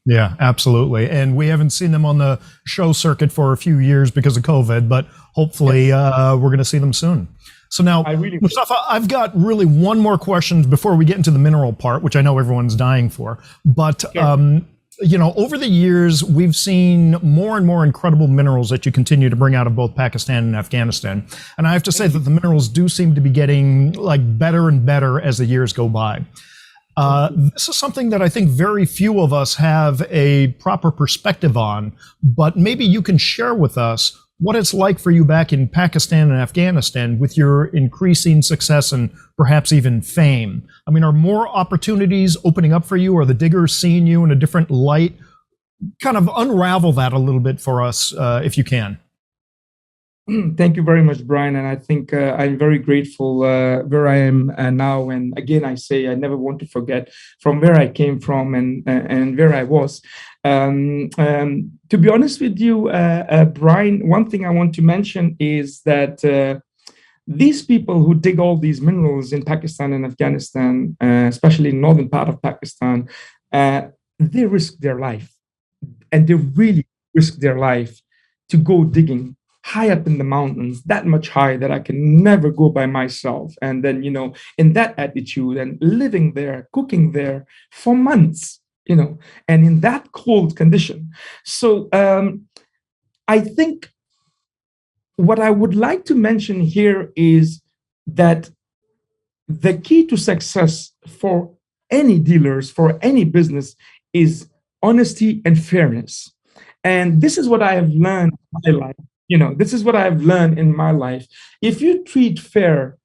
Yeah, absolutely. And we haven't seen them on the show circuit for a few years because of COVID, but hopefully we're going to see them soon. So now, Mustafa, I've got really one more question before we get into the mineral part, which I know everyone's dying for. But over the years, we've seen more and more incredible minerals that you continue to bring out of both Pakistan and Afghanistan. And I have to say that the minerals do seem to be getting better and better as the years go by. This is something that I think very few of us have a proper perspective on, but maybe you can share with us what it's like for you back in Pakistan and Afghanistan with your increasing success and perhaps even fame. I mean, are more opportunities opening up for you? Are the diggers seeing you in a different light? Kind of unravel that a little bit for us, if you can. Thank you very much, Brian. And I think I'm very grateful where I am now. And again, I say I never want to forget from where I came from and where I was. To be honest with you, Brian, one thing I want to mention is that these people who dig all these minerals in Pakistan and Afghanistan, especially in northern part of Pakistan, they risk their life. And they really risk their life to go digging high up in the mountains, that much high that I can never go by myself. And then, in that attitude and living there, cooking there for months, and in that cold condition. So I think what I would like to mention here is that the key to success for any dealers, for any business, is honesty and fairness. And this is what I have learned in my life. This is what I've learned in my life. If you treat fair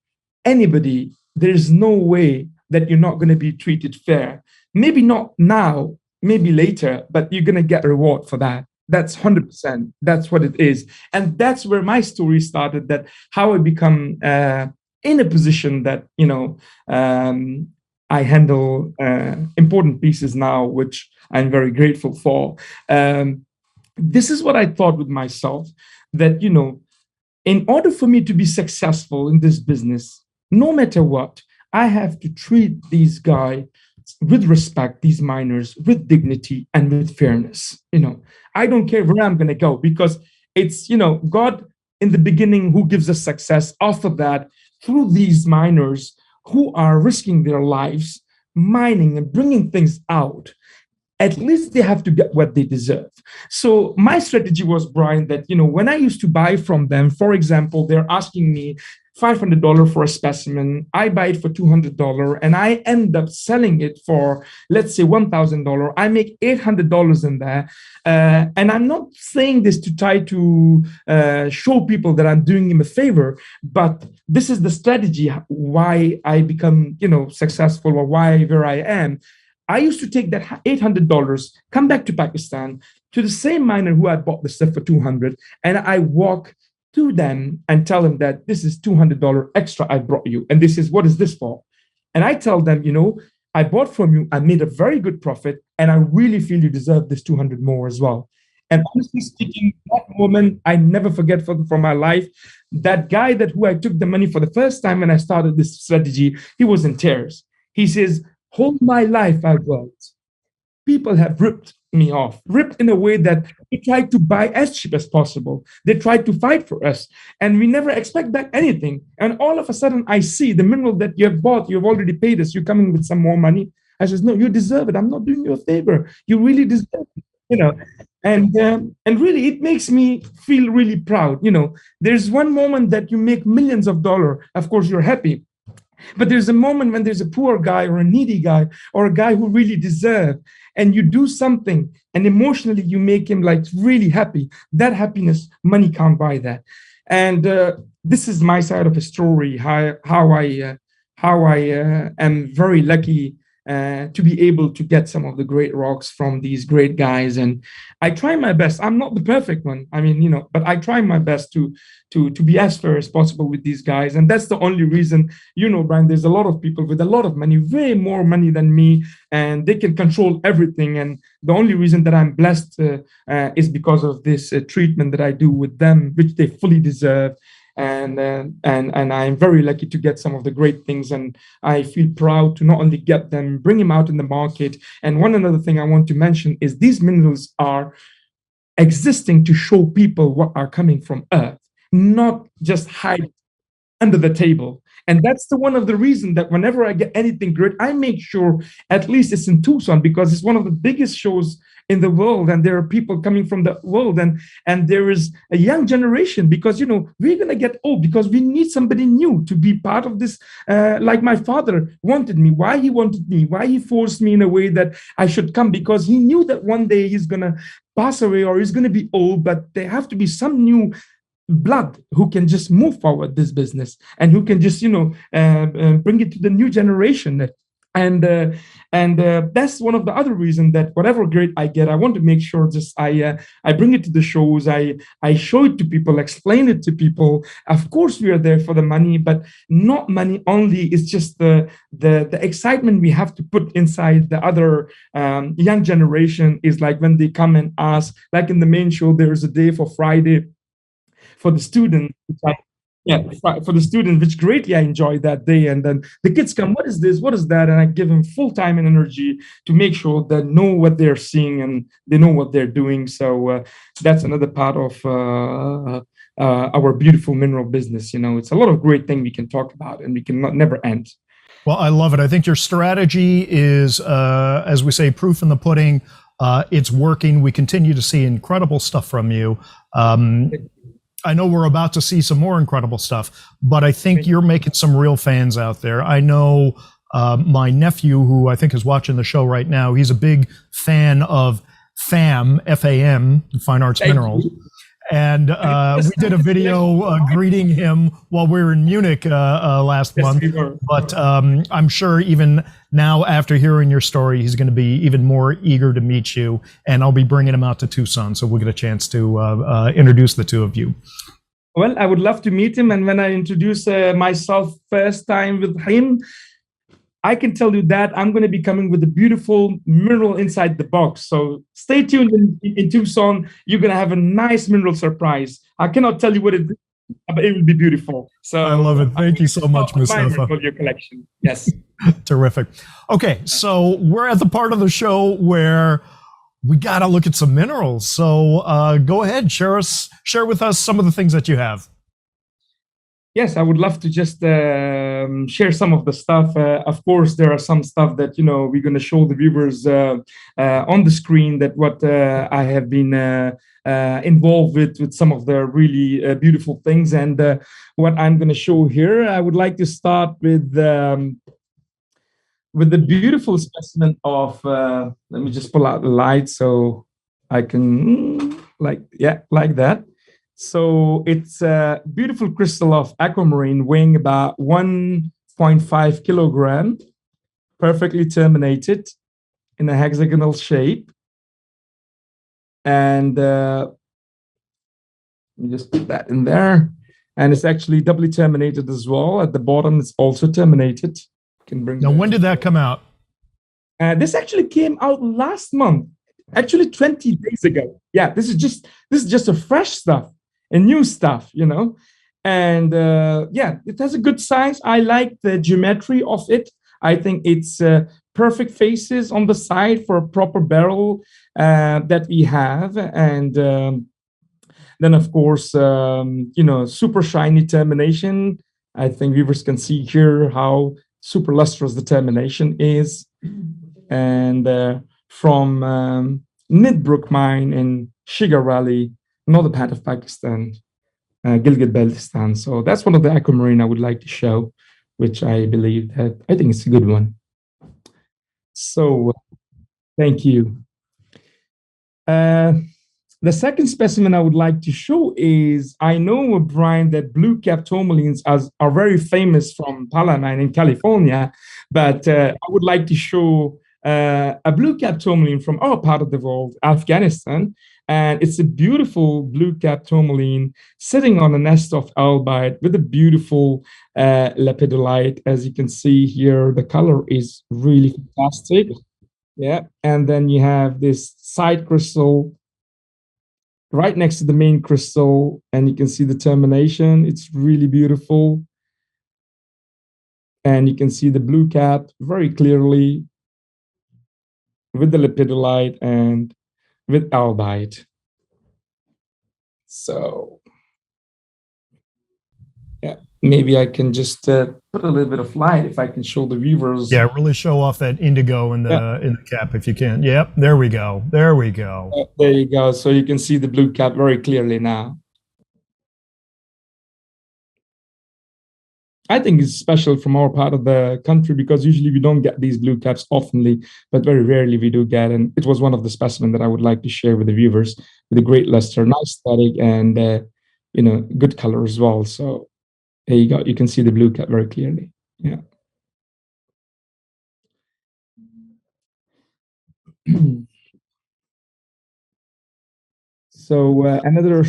anybody, there's no way that you're not going to be treated fair. Maybe not now, maybe later, but you're going to get a reward for that. That's 100%. That's what it is. And that's where my story started, that how I become in a position that, I handle important pieces now, which I'm very grateful for. This is what I thought with myself, that, in order for me to be successful in this business, no matter what, I have to treat these guys with respect, these miners, with dignity and with fairness. I don't care where I'm going to go, because it's, God in the beginning who gives us success. After that, through these miners who are risking their lives, mining and bringing things out. at least they have to get what they deserve. So my strategy was, Brian, that, when I used to buy from them, for example, they're asking me $500 for a specimen. I buy it for $200 and I end up selling it for, let's say, $1,000. I make $800 in there. And I'm not saying this to try to show people that I'm doing them a favor, but this is the strategy why I become, successful, or why where I am. I used to take that $800, come back to Pakistan to the same miner who I bought the stuff for $200, and I walk to them and tell them that this is $200 extra I brought you, and what is this for? And I tell them, I bought from you, I made a very good profit, and I really feel you deserve this 200 more as well. And honestly speaking, that moment I never forget for my life. That guy who I took the money for the first time when I started this strategy, he was in tears. He says, "Whole my life I've worked. People have ripped me off, ripped in a way that they tried to buy as cheap as possible. They tried to fight for us, and we never expect back anything. And all of a sudden, I see the mineral that you have bought, you have already paid us, you're coming with some more money." I says, "No, you deserve it. I'm not doing you a favor. You really deserve it." And really, it makes me feel really proud. There's one moment that you make millions of dollars. Of course, you're happy. But there's a moment when there's a poor guy or a needy guy or a guy who really deserves, and you do something and emotionally you make him like really happy. That happiness, money can't buy that. And this is my side of the story, how I am very lucky to be able to get some of the great rocks from these great guys. And I try my best. I'm not the perfect one. I mean, but I try my best to be as fair as possible with these guys. And that's the only reason, Brian, there's a lot of people with a lot of money, way more money than me, and they can control everything. And the only reason that I'm blessed is because of this treatment that I do with them, which they fully deserve. And I'm very lucky to get some of the great things, and I feel proud to not only get them, bring them out in the market. And one another thing I want to mention is these minerals are existing to show people what are coming from Earth, not just hide under the table. And that's one of the reasons that whenever I get anything great, I make sure at least it's in Tucson, because it's one of the biggest shows in the world, and there are people coming from the world, and there is a young generation, because we're going to get old, because we need somebody new to be part of this, like my father wanted me. Why he forced me in a way that I should come, because he knew that one day he's going to pass away or he's going to be old, but there have to be some new blood who can just move forward this business, and who can just bring it to the new generation. And that's one of the other reasons that whatever grade I get, I want to make sure just I bring it to the shows, I show it to people, explain it to people. Of course, we are there for the money, but not money only. It's just the excitement we have to put inside the other young generation is like when they come and ask, like in the main show, there is a day for Friday for the student. For the student, which greatly I enjoy that day. And then the kids come, what is this? What is that? And I give them full time and energy to make sure they know what they're seeing and they know what they're doing. So that's another part of our beautiful mineral business. It's a lot of great things we can talk about, and we can never end. Well, I love it. I think your strategy is, as we say, proof in the pudding. It's working. We continue to see incredible stuff from you. I know we're about to see some more incredible stuff, but I think you're making some real fans out there. I know my nephew, who I think is watching the show right now, he's a big fan of FAM, F-A-M, Fine Arts Minerals. And we did a video greeting him while we were in Munich last month. But I'm sure even now, after hearing your story, he's going to be even more eager to meet you. And I'll be bringing him out to Tucson, so we'll get a chance to introduce the two of you. Well, I would love to meet him. And when I introduce myself first time with him, I can tell you that I'm going to be coming with a beautiful mineral inside the box. So stay tuned in Tucson. You're going to have a nice mineral surprise. I cannot tell you what it is, but it will be beautiful. So I love it. Thank you so much, Mustafa. For your collection. Yes. Terrific. Okay, so we're at the part of the show where we got to look at some minerals. So go ahead, share with us some of the things that you have. Yes, I would love to just share some of the stuff. Of course, there are some stuff that we're going to show the viewers on the screen. That what I have been involved with some of the really beautiful things, and what I'm going to show here. I would like to start with the beautiful specimen of. Let me just pull out the light so I can like that. So it's a beautiful crystal of aquamarine weighing about 1.5 kilogram, perfectly terminated in a hexagonal shape. And let me just put that in there. And it's actually doubly terminated as well. At the bottom, it's also terminated. Can bring now, when did that come out? This actually came out last month, actually 20 days ago. Yeah, this is just a fresh stuff. And new stuff, and it has a good size. I like the geometry of it. I think it's perfect faces on the side for a proper barrel that we have, and then of course, super shiny termination. I think viewers can see here how super lustrous the termination is, and from Nidbrook mine in Shigar Valley, northern part of Pakistan, Gilgit-Baltistan. So that's one of the aquamarine I would like to show, which I believe that I think it's a good one. So thank you. The second specimen I would like to show is, I know, Brian, that BlueCap tourmalines are very famous from Palamine in California, but I would like to show a BlueCap tourmaline from our part of the world, Afghanistan. And it's a beautiful BlueCap tourmaline sitting on a nest of albite with a beautiful lepidolite. As you can see here, the color is really fantastic. Yeah. And then you have this side crystal right next to the main crystal, and you can see the termination. It's really beautiful. And you can see the BlueCap very clearly with the lepidolite and with albite. So, yeah, maybe I can just put a little bit of light if I can show the viewers. Yeah, really show off that indigo in the cap if you can. Yep, there we go. There we go. There you go. So you can see the BlueCap very clearly now. I think it's special from our part of the country because usually we don't get these BlueCaps oftenly, but very rarely we do get. And it was one of the specimens that I would like to share with the viewers with a great luster, nice aesthetic, and good color as well. So there you go. You can see the BlueCap very clearly. Yeah. So another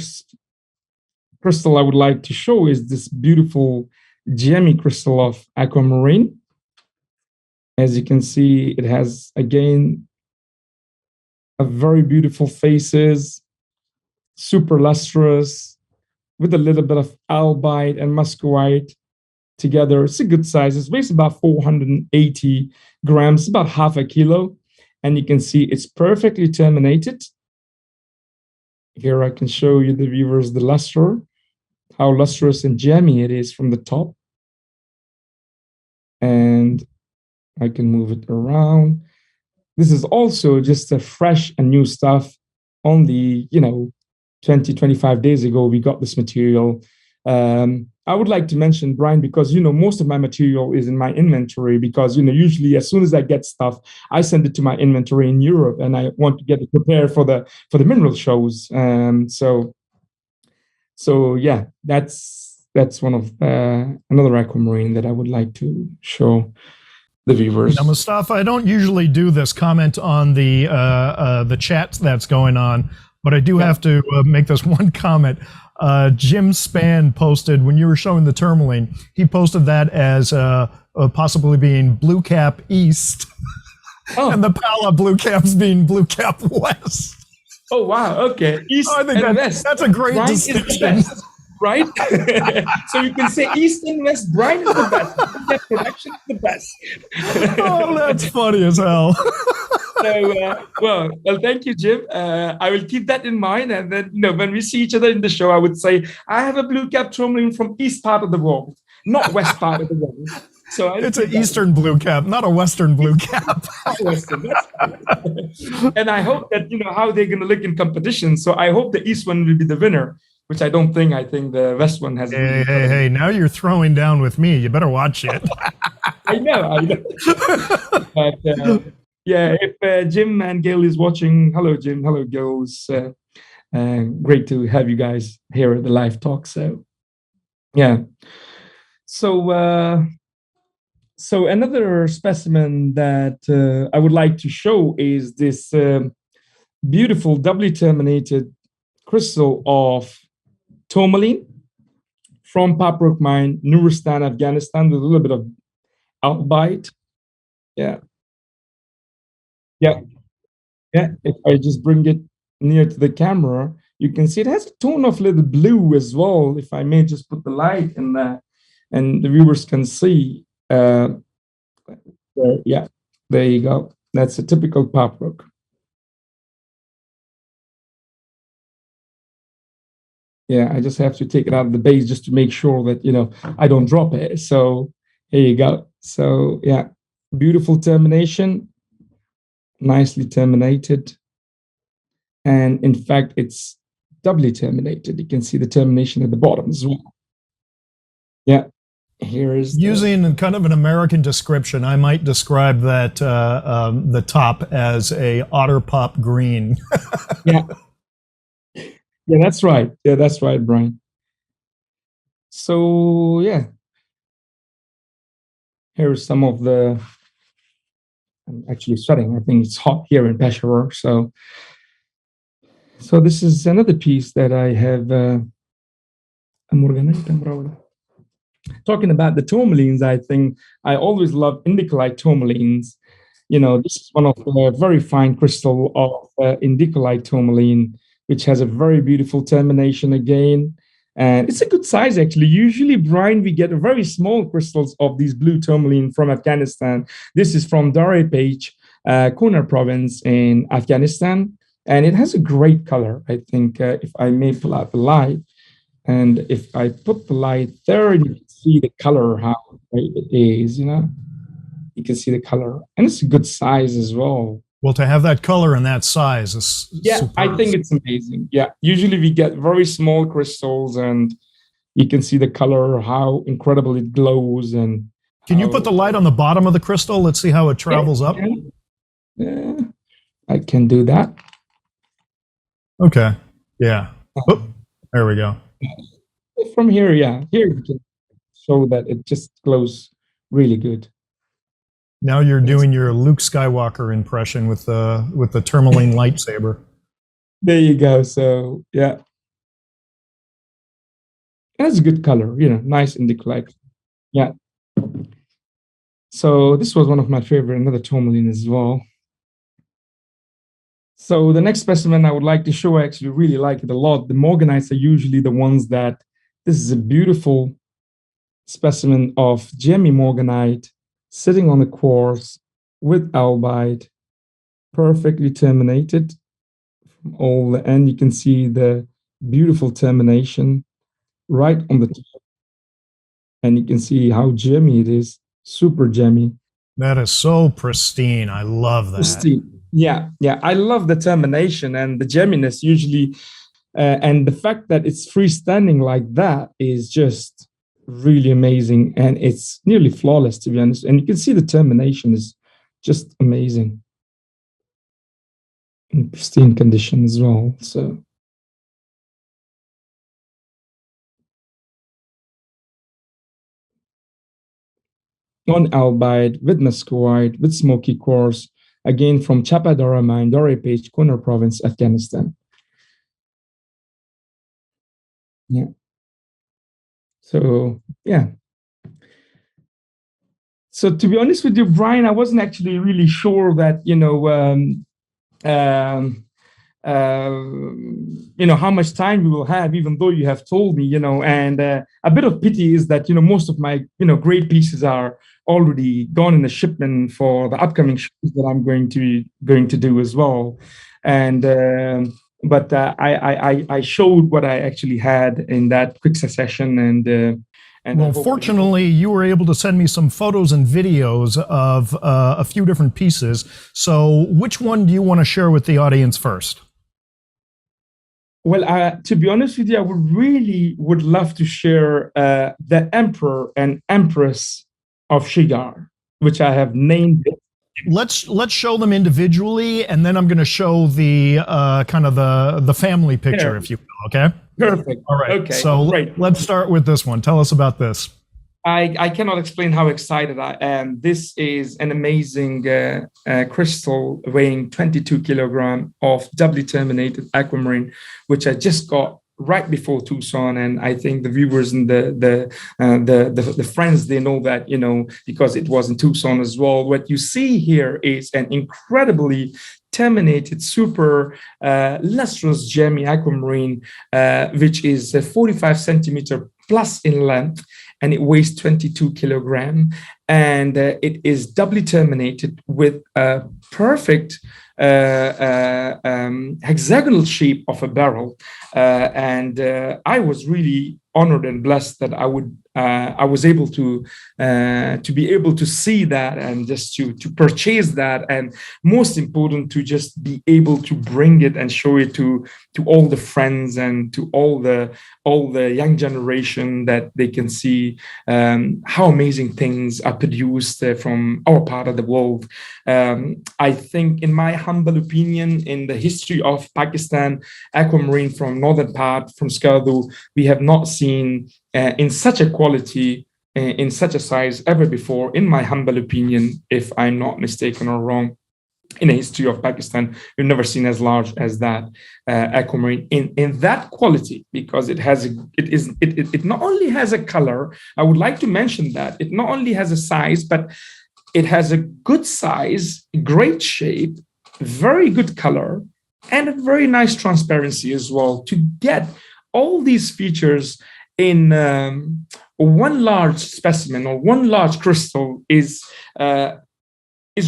crystal I would like to show is this beautiful gemmy crystal of aquamarine. As you can see, it has, again, a very beautiful faces, super lustrous, with a little bit of albite and muscovite together. It's a good size. It weighs about 480 grams, about half a kilo. And you can see it's perfectly terminated. Here I can show you the viewers the luster, how lustrous and gemmy it is from the top. And I can move it around. This is also just a fresh and new stuff. Only, 20, 25 days ago, we got this material. I would like to mention, Brian, because, most of my material is in my inventory because, usually as soon as I get stuff, I send it to my inventory in Europe and I want to get it prepared for the mineral shows. So yeah, that's one of another aquamarine that I would like to show the viewers. Now, Mustafa, I don't usually do this comment on the chat that's going on, but I do have to make this one comment. Jim Spann posted, when you were showing the tourmaline, he posted that as possibly being BlueCap East, and the Pala BlueCaps being BlueCap West. Oh, wow. Okay. East I think and West. That's a great distinction. Right? So you can say East and West. Brian is the best. BlueCap Production is the best. Oh, that's funny as hell. So, well, thank you, Jim. I will keep that in mind. And then, when we see each other in the show, I would say, I have a BlueCap tourmaline from East part of the world. not west part of the world. So it's an Eastern blue cap, not a Western blue cap. Western, that's and I hope that how they're going to look in competition. So I hope the East one will be the winner, which I don't think. I think the West one has. Hey! Now you're throwing down with me. You better watch it. I know. But yeah, if Jim and Gail is watching, hello Jim, hello girls. Great to have you guys here at the live talk. So yeah. So so another specimen that I would like to show is this beautiful doubly terminated crystal of tourmaline from Paprok mine, Nuristan, Afghanistan, with a little bit of albite. Yeah. Yeah. Yeah. If I just bring it near to the camera, you can see it has a tone of little blue as well. If I may just put the light in there and the viewers can see. Yeah, there you go. That's a typical paprok. Yeah, I just have to take it out of the base just to make sure that I don't drop it. So here you go. So yeah, beautiful termination, nicely terminated, and in fact, it's doubly terminated. You can see the termination at the bottom as well. Yeah. Here is using kind of an American description. I might describe that the top as a otter pop green. Yeah, that's right. Yeah, that's right, Brian. So yeah, here's some of the. I'm actually sweating. I think it's hot here in Peshawar. So this is another piece that I have. Talking about the tourmalines, I think I always love indicolite tourmalines. This is one of the very fine crystal of indicolite tourmaline, which has a very beautiful termination again. And it's a good size, actually. Usually, Brian, we get very small crystals of these blue tourmaline from Afghanistan. This is from Darepech, Kunar province in Afghanistan. And it has a great color, I think, if I may pull out the light. And if I put the light there, you can see the color, how great it is, You can see the color. And it's a good size as well. Well, to have that color and that size is superb. I think it's amazing. Yeah. Usually we get very small crystals and you can see the color, how incredible it glows. And can you put the light on the bottom of the crystal? Let's see how it travels up. Yeah, I can do that. Okay. Yeah. Oop, there we go. From here, yeah. Here you can show that it just glows really good. Now you're doing your Luke Skywalker impression with the tourmaline lightsaber. There you go. So yeah, that's a good color. Nice indicolite. Yeah. So this was one of my favorite, another tourmaline as well. So the next specimen I would like to show, I actually really like it a lot. The morganites are usually the ones that, this is a beautiful specimen of Gemmy morganite sitting on the quartz with albite, perfectly terminated from all the end. You can see the beautiful termination right on the top. And you can see how gemmy it is, super gemmy. That is so pristine. I love that. Pristine. Yeah. I love the termination and the gemminess usually. And the fact that it's freestanding like that is just really amazing. And it's nearly flawless, to be honest. And you can see the termination is just amazing. In pristine condition as well. So. On albite, with muscovite, with smoky quartz, again from Chapadara mine, Darepech, Kunar province, Afghanistan. Yeah. So, yeah. So to be honest with you, Brian, I wasn't actually really sure that, how much time we will have, even though you have told me, and a bit of pity is that, most of my, great pieces are already gone in the shipment for the upcoming shows that I'm going to do as well. And, but I showed what I actually had in that quick succession. And And Well, fortunately, you were able to send me some photos and videos of a few different pieces. So which one do you want to share with the audience first? Well, to be honest with you, I would love to share the Emperor and Empress of Shigar, which I have named it. Let's show them individually, and then I'm going to show the kind of the family picture, if you will. Okay. Perfect. All right. Okay. So great. Let's start with this one. Tell us about this. I cannot explain how excited I am. This is an amazing crystal weighing 22 kilogram of doubly terminated aquamarine, which I just got right before Tucson, and I think the viewers and the friends, they know that, because it was in Tucson as well. What you see here is an incredibly terminated, super lustrous gemmy aquamarine, which is 45 centimeter plus in length, and it weighs 22 kilogram, and it is doubly terminated with a perfect hexagonal shape of a barrel, and I was really honored and blessed that I was able to be able to see that, and just to purchase that, and most important, to just be able to bring it and show it to all the friends and to all the young generation, that they can see how amazing things are produced from our part of the world. I think, in my humble opinion, in the history of Pakistan aquamarine from northern part, from Skardu, we have not seen in such a quality, in such a size ever before, in my humble opinion, if I'm not mistaken or wrong. In the history of Pakistan, we've never seen as large as that aquamarine in that quality, because it not only has a color. I would like to mention that it not only has a size, but it has a good size, great shape, very good color, and a very nice transparency as well. To get all these features in one large specimen or one large crystal is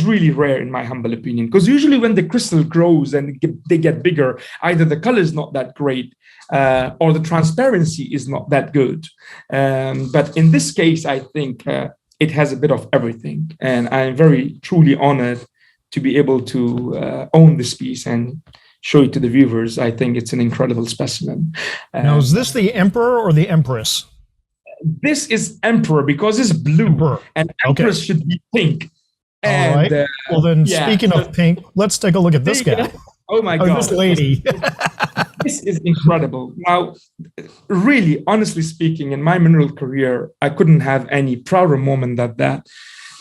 really rare, in my humble opinion, because usually when the crystal grows and they get bigger, either the color is not that great or the transparency is not that good. But in this case, I think it has a bit of everything, and I'm very truly honored to be able to own this piece and show it to the viewers. I think it's an incredible specimen. Now, is this the Emperor or the Empress? This is Emperor, because it's blue, Emperor. and Empress should be pink. And, all right. Well, then, speaking of pink, let's take a look at this guy. Oh my God. This lady. This is incredible. Now, really, honestly speaking, in my mineral career, I couldn't have any prouder moment than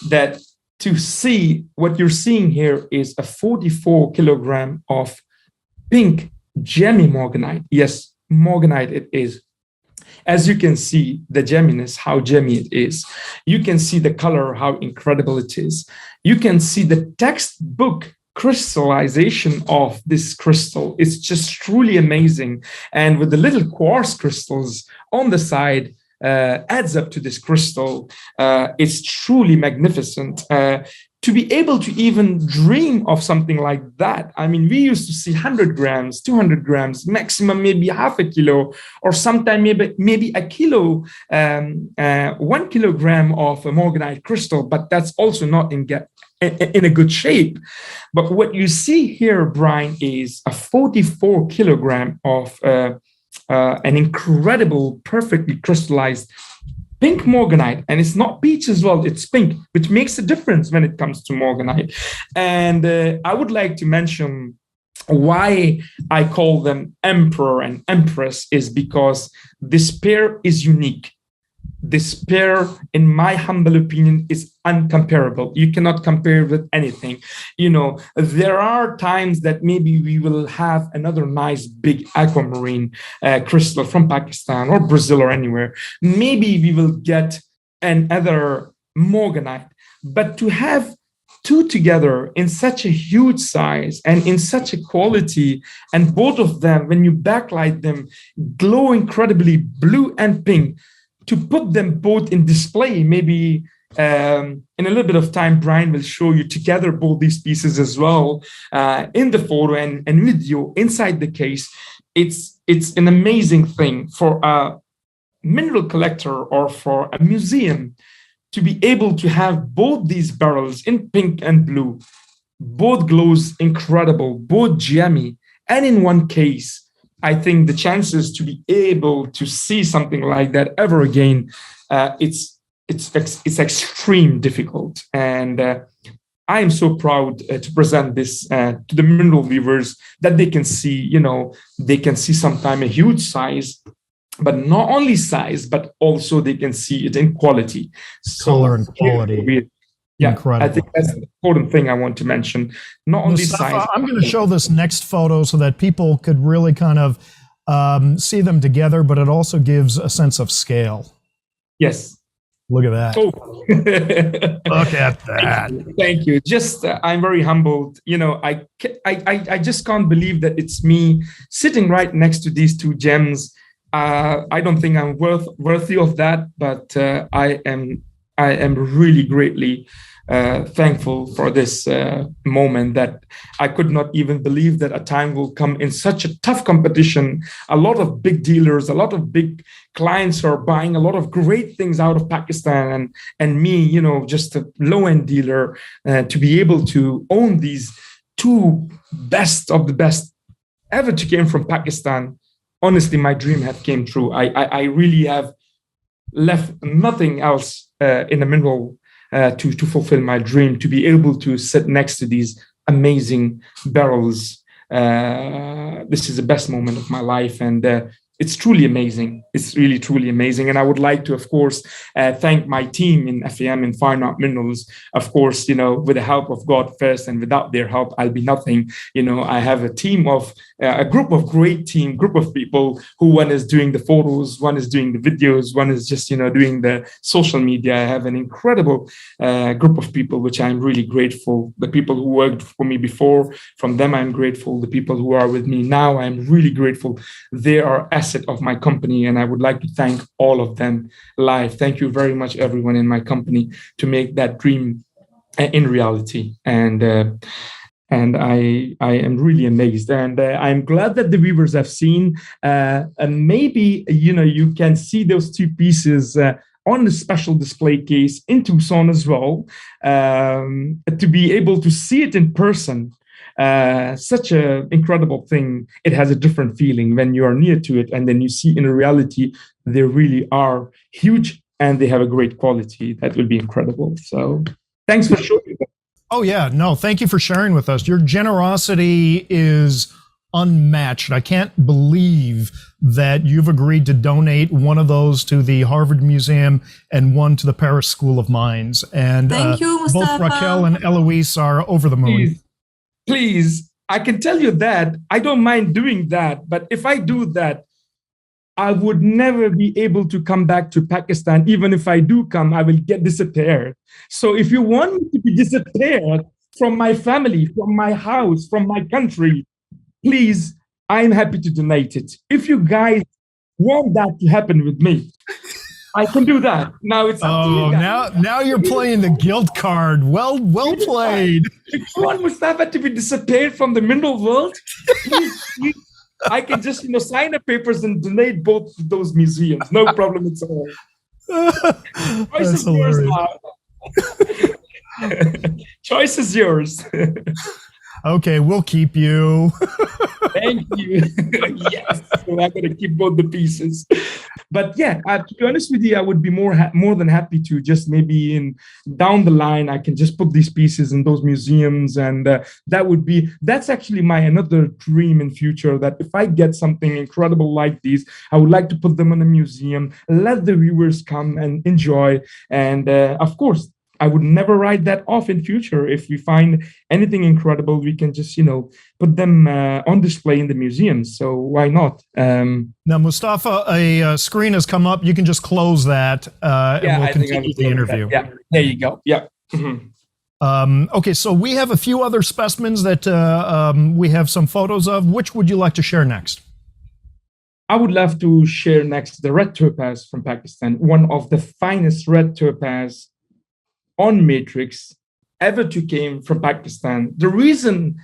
that to see what you're seeing here is a 44 kilogram of pink gemmy morganite. Yes, morganite it is. As you can see, the gemminess, how gemmy it is. You can see the color, how incredible it is. You can see the textbook crystallization of this crystal. It's just truly amazing. And with the little quartz crystals on the side, adds up to this crystal. It's truly magnificent. To be able to even dream of something like that. I mean, we used to see 100 grams, 200 grams, maximum maybe half a kilo, or sometime maybe a kilo, 1 kilogram of a morganite crystal, but that's also not in a good shape. But what you see here, Brian, is a 44 kilogram of an incredible, perfectly crystallized pink morganite, and it's not peach as well, it's pink, which makes a difference when it comes to morganite. And I would like to mention why I call them Emperor and Empress is because this pair is unique. This pair, in my humble opinion, is uncomparable. You cannot compare with anything. There are times that maybe we will have another nice big aquamarine crystal from Pakistan or Brazil or anywhere. Maybe we will get another morganite. But to have two together in such a huge size and in such a quality, and both of them, when you backlight them, glow incredibly blue and pink, to put them both in display, maybe in a little bit of time, Brian will show you together both these pieces as well in the photo and video inside the case. It's an amazing thing for a mineral collector or for a museum to be able to have both these barrels in pink and blue, both glows incredible, both gemmy, and in one case, I think the chances to be able to see something like that ever again, it's extreme difficult. And I am so proud to present this to the mineral viewers that they can see, they can see sometime a huge size, but not only size, but also they can see it in quality. Color and quality. Yeah, incredible. I think that's the important thing I want to mention. Not only Mustafa, size. I'm going to show this next photo so that people could really kind of see them together, but it also gives a sense of scale. Yes. Look at that. Oh. Look at that. Thank you. Just, I'm very humbled. I just can't believe that it's me sitting right next to these two gems. I don't think I'm worthy of that, but I am really greatly thankful for this moment that I could not even believe that a time will come in such a tough competition. A lot of big dealers, a lot of big clients are buying a lot of great things out of Pakistan, and me, just a low-end dealer, to be able to own these two best of the best ever to came from Pakistan. Honestly, my dream have came true. I really have left nothing else in the mineral to fulfill my dream, to be able to sit next to these amazing barrels. This is the best moment of my life, and it's truly amazing. It's really, truly amazing. And I would like to, of course, thank my team in FAM and Fine Art Minerals. Of course, with the help of God first, and without their help, I'll be nothing. I have a group of people who one is doing the photos, one is doing the videos, one is just, doing the social media. I have an incredible group of people, which I'm really grateful. The people who worked for me before, from them, I'm grateful. The people who are with me now, I'm really grateful. They are asset of my company, and I would like to thank all of them live. Thank you very much, everyone in my company, to make that dream in reality. And I am really amazed, and I'm glad that the viewers have seen. And maybe you can see those two pieces on the special display case in Tucson as well, to be able to see it in person. Such an incredible thing. It has a different feeling when you are near to it, and then you see in reality they really are huge and they have a great quality. That will be incredible. So thanks for showing that. Oh yeah, no, thank you for sharing with us. Your generosity is unmatched. I can't believe that you've agreed to donate one of those to the Harvard Museum and one to the Paris School of Mines. And thank you, Mustafa. Both Raquel and Eloise are over the moon. Please, I can tell you that I don't mind doing that. But if I do that, I would never be able to come back to Pakistan. Even if I do come, I will get disappeared. So if you want me to be disappeared from my family, from my house, from my country, please, I'm happy to donate it. If you guys want that to happen with me, I can do that. Now it's up to you guys. Now you're playing the guilt card. Well played. If you want Mustafa to be disappeared from the mineral world, please, I can just sign the papers and donate both those museums. No problem at all. Choice is yours now. Choice is yours. Okay, we'll keep you. Thank you. Yes, so I'm going to keep both the pieces. But yeah, to be honest with you, I would be more than happy to just maybe down the line, I can just put these pieces in those museums, and that's actually my another dream in future, that if I get something incredible like these, I would like to put them in a museum, let the viewers come and enjoy, and of course, I would never write that off in future. If we find anything incredible, we can just, put them on display in the museums. So why not? Now, Mustafa, a screen has come up. You can just close that, and we'll continue the interview. Yeah, there you go. Yeah. Mm-hmm. Okay, so we have a few other specimens that we have some photos of. Which would you like to share next? I would love to share next the red topaz from Pakistan, one of the finest red topaz on matrix ever to came from Pakistan. The reason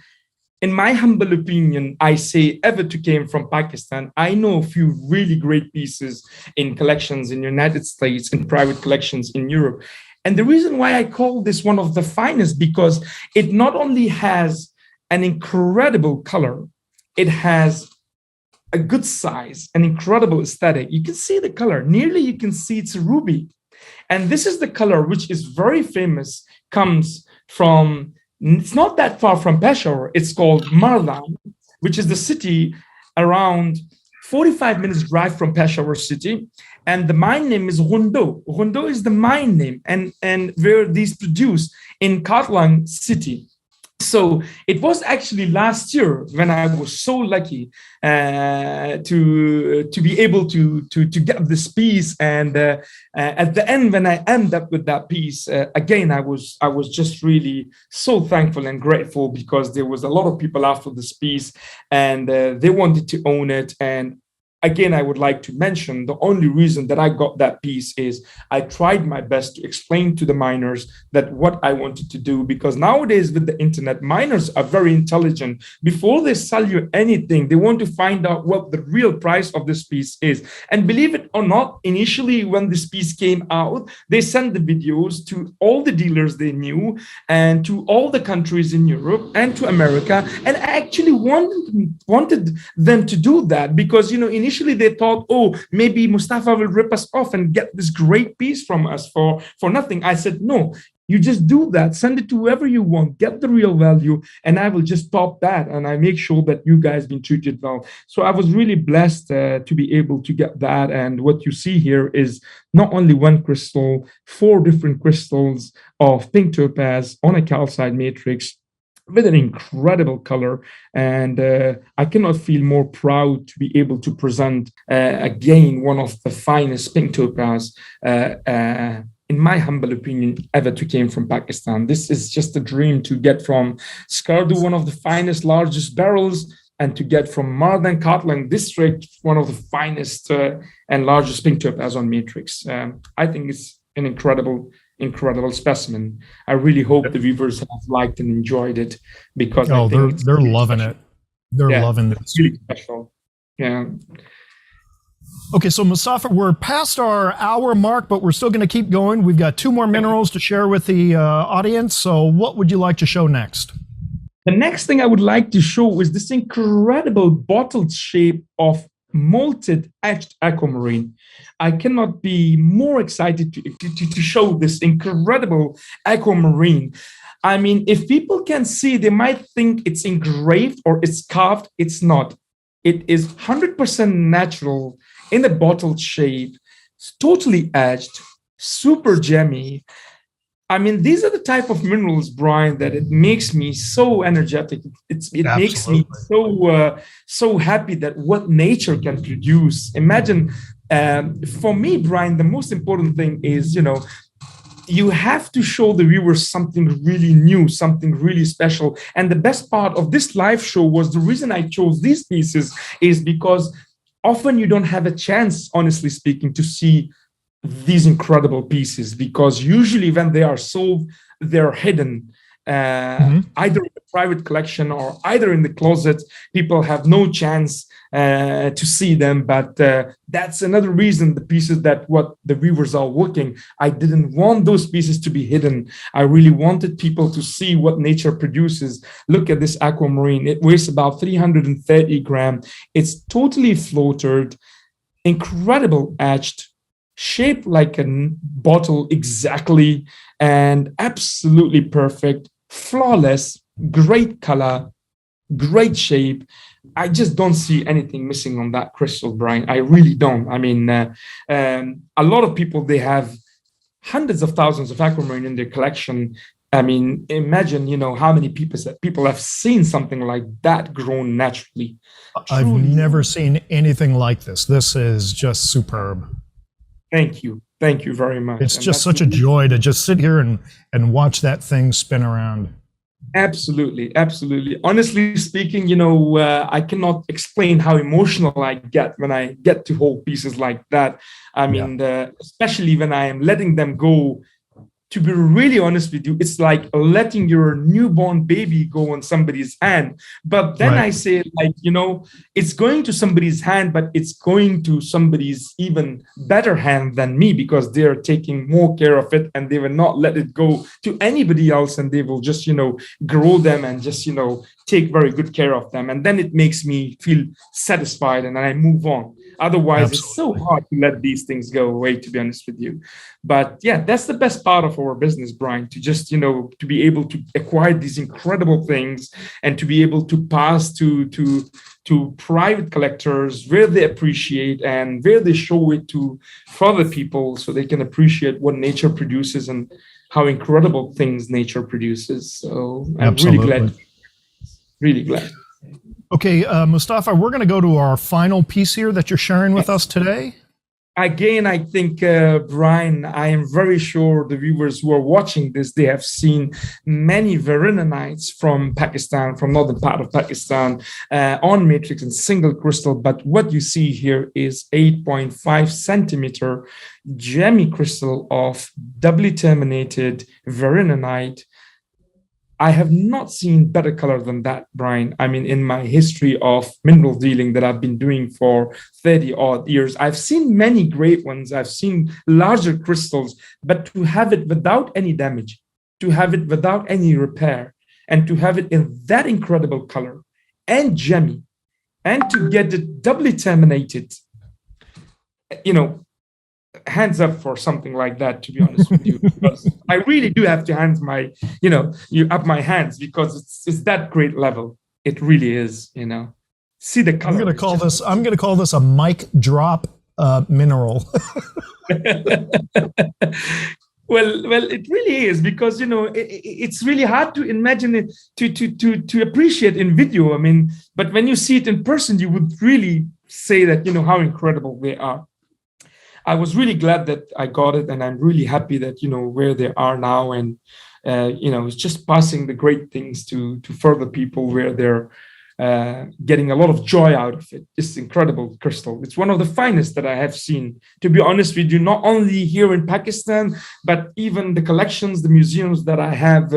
in my humble opinion, I say ever to came from Pakistan. I know a few really great pieces in collections in the United States, in private collections in Europe. And the reason why I call this one of the finest, because it not only has an incredible color, it has a good size, an incredible aesthetic. You can see the color, nearly you can see it's a ruby. And this is the color which is very famous, comes from, it's not that far from Peshawar. It's called Mardan, which is the city around 45 minutes drive from Peshawar city. And the mine name is Ghundo. Ghundo is the mine name, and where these produce in Katlang city. So it was actually last year when I was so lucky to be able to get this piece, and at the end when I end up with that piece, again I was just really so thankful and grateful, because there was a lot of people after this piece, and they wanted to own it. And again, I would like to mention the only reason that I got that piece is I tried my best to explain to the miners that what I wanted to do, because nowadays with the internet, miners are very intelligent. Before they sell you anything, they want to find out what the real price of this piece is. And believe it or not, initially when this piece came out, they sent the videos to all the dealers they knew and to all the countries in Europe and to America. And I actually wanted them to do that, because, initially they thought, oh, maybe Mustafa will rip us off and get this great piece from us for nothing. I said, no, you just do that, send it to whoever you want, get the real value, and I will just top that, and I make sure that you guys been treated well. So I was really blessed to be able to get that. And what you see here is not only one crystal, 4 different crystals of pink topaz on a calcite matrix with an incredible color. And I cannot feel more proud to be able to present again one of the finest pink topaz, in my humble opinion, ever to came from Pakistan. This is just a dream to get from Skardu, one of the finest, largest barrels, and to get from Mardan Katlang district, one of the finest and largest pink topaz on matrix. I think it's an incredible specimen. I really hope the viewers have liked and enjoyed it, because I think they're really loving special. It. They're loving this. It's really special. Yeah. Okay, so Mustafa, we're past our hour mark, but we're still going to keep going. We've got 2 more minerals to share with the audience. So what would you like to show next? The next thing I would like to show is this incredible bottled shape of molted etched aquamarine. I cannot be more excited to show this incredible aquamarine. I mean, if people can see, they might think it's engraved or it's carved. It's not. It is 100% natural in the bottled shape. It's totally etched, super gemmy. I mean, these are the type of minerals, Brian, that it makes me so energetic. It makes me so happy that what nature can produce. Imagine, for me, Brian, the most important thing is, you have to show the viewers something really new, something really special. And the best part of this live show was the reason I chose these pieces is because often you don't have a chance, honestly speaking, to see these incredible pieces, because usually when they are sold, they're hidden, either in the private collection or either in the closet. People have no chance to see them. But that's another reason the pieces that what the viewers are looking, I didn't want those pieces to be hidden. I really wanted people to see what nature produces. Look at this aquamarine. It weighs about 330 grams. It's totally floated, incredible etched, shaped like a bottle exactly, and absolutely perfect, flawless, great color, great shape. I just don't see anything missing on that crystal, Brian. I really don't. I mean, a lot of people, they have hundreds of thousands of aquamarine in their collection. I mean, imagine, how many people have seen something like that grown naturally. I've never seen anything like this. This is just superb. Thank you. Thank you very much. It's just such a joy to just sit here and watch that thing spin around. Absolutely. Absolutely. Honestly speaking, I cannot explain how emotional I get when I get to hold pieces like that. I mean, especially when I am letting them go to be really honest with you, it's like letting your newborn baby go on somebody's hand. But then I say, like, it's going to somebody's hand, but it's going to somebody's even better hand than me, because they're taking more care of it, and they will not let it go to anybody else. And they will just, grow them and just, take very good care of them. And then it makes me feel satisfied, and then I move on. Otherwise, It's so hard to let these things go away, to be honest with you. But yeah, that's the best part of our business, Brian, to just, to be able to acquire these incredible things and to be able to pass to private collectors where they appreciate and where they show it to further people so they can appreciate what nature produces and how incredible things nature produces. So I'm really glad. Okay, Mustafa, we're going to go to our final piece here that you're sharing with us today. Again, I think, Brian, I am very sure the viewers who are watching this, they have seen many varananites from Pakistan, from northern part of Pakistan, on matrix and single crystal. But what you see here is 8.5 centimeter gemmy crystal of doubly terminated varananite. I have not seen better color than that, Brian. I mean, in my history of mineral dealing that I've been doing for 30 odd years, I've seen many great ones. I've seen larger crystals, but to have it without any damage, to have it without any repair, and to have it in that incredible color and gemmy, and to get it doubly terminated, hands up for something like that, to be honest with you, because I really do have to hands my, up my hands, because it's that great level. It really is, See the color. I'm going to call this a mic drop mineral. Well, it really is, because it's really hard to imagine it, to appreciate in video. I mean, but when you see it in person, you would really say that how incredible they are. I was really glad that I got it, and I'm really happy that where they are now, and it's just passing the great things to further people where they're getting a lot of joy out of it. It's incredible crystal. It's one of the finest that I have seen, to be honest with you, not only here in Pakistan, but even the collections, the museums that I have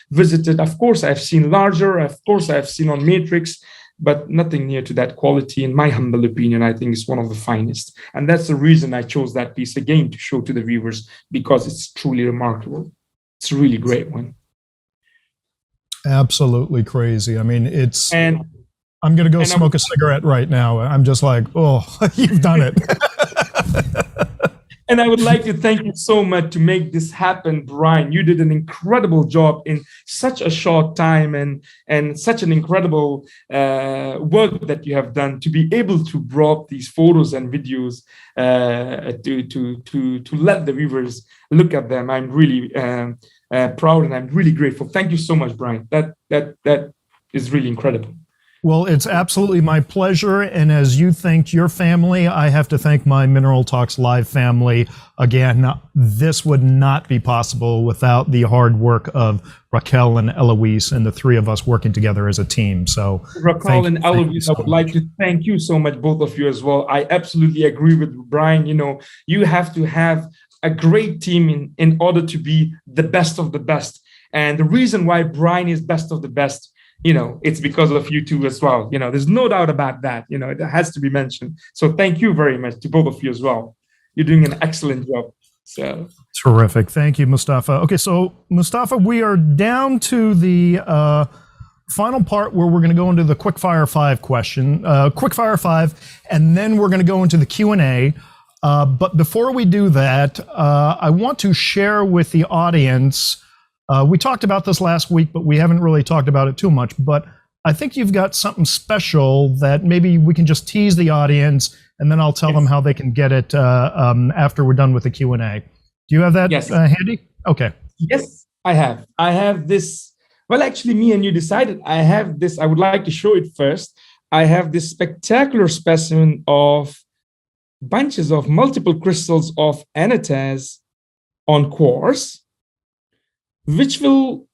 visited. Of course, I've seen larger. Of course, I've seen on matrix, but nothing near to that quality. In my humble opinion, I think it's one of the finest. And that's the reason I chose that piece again to show to the viewers, because it's truly remarkable. It's a really great one. Absolutely crazy. I mean, I'm going to go smoke a cigarette right now. I'm just like, oh, you've done it. And I would like to thank you so much to make this happen, Brian. You did an incredible job in such a short time, and such an incredible work that you have done to be able to brought these photos and videos to let the viewers look at them. I'm really proud, and I'm really grateful. Thank you so much, Brian. That is really incredible. Well, it's absolutely my pleasure. And as you thanked your family, I have to thank my Mineral Talks Live family. Again, this would not be possible without the hard work of Raquel and Eloise, and the three of us working together as a team. So Raquel and Eloise, I would like to thank you so much, both of you as well. I absolutely agree with Brian. You have to have a great team in order to be the best of the best. And the reason why Brian is best of the best, it's because of you two as well. There's no doubt about that. It has to be mentioned. So thank you very much to both of you as well. You're doing an excellent job. So terrific. Thank you, Mustafa. Okay, so Mustafa, we are down to the final part where we're going to go into the quickfire 5 question, quickfire 5, and then we're going to go into the Q&A. But before we do that, I want to share with the audience. We talked about this last week, but we haven't really talked about it too much. But I think you've got something special that maybe we can just tease the audience, and then I'll tell them how they can get it after we're done with the Q&A. Do you have that handy? Okay. Yes, I have. I have this. Well, actually, me and you decided. I have this. I would like to show it first. I have this spectacular specimen of bunches of multiple crystals of anatase on quartz, which will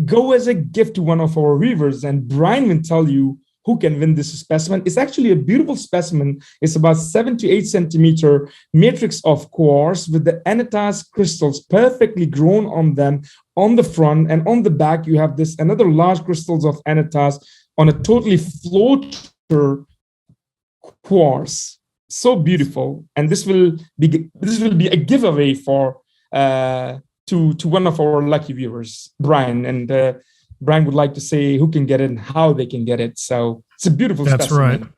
go as a gift to one of our viewers. And Brian will tell you who can win this specimen. It's actually a beautiful specimen. It's about 7 to 8 centimeter matrix of quartz with the anatase crystals perfectly grown on them on the front, and on the back you have this another large crystals of anatase on a totally floater quartz. So beautiful, and this will be a giveaway for to one of our lucky viewers, Brian, and Brian would like to say who can get it and how they can get it. So it's a beautiful That's specimen. Right.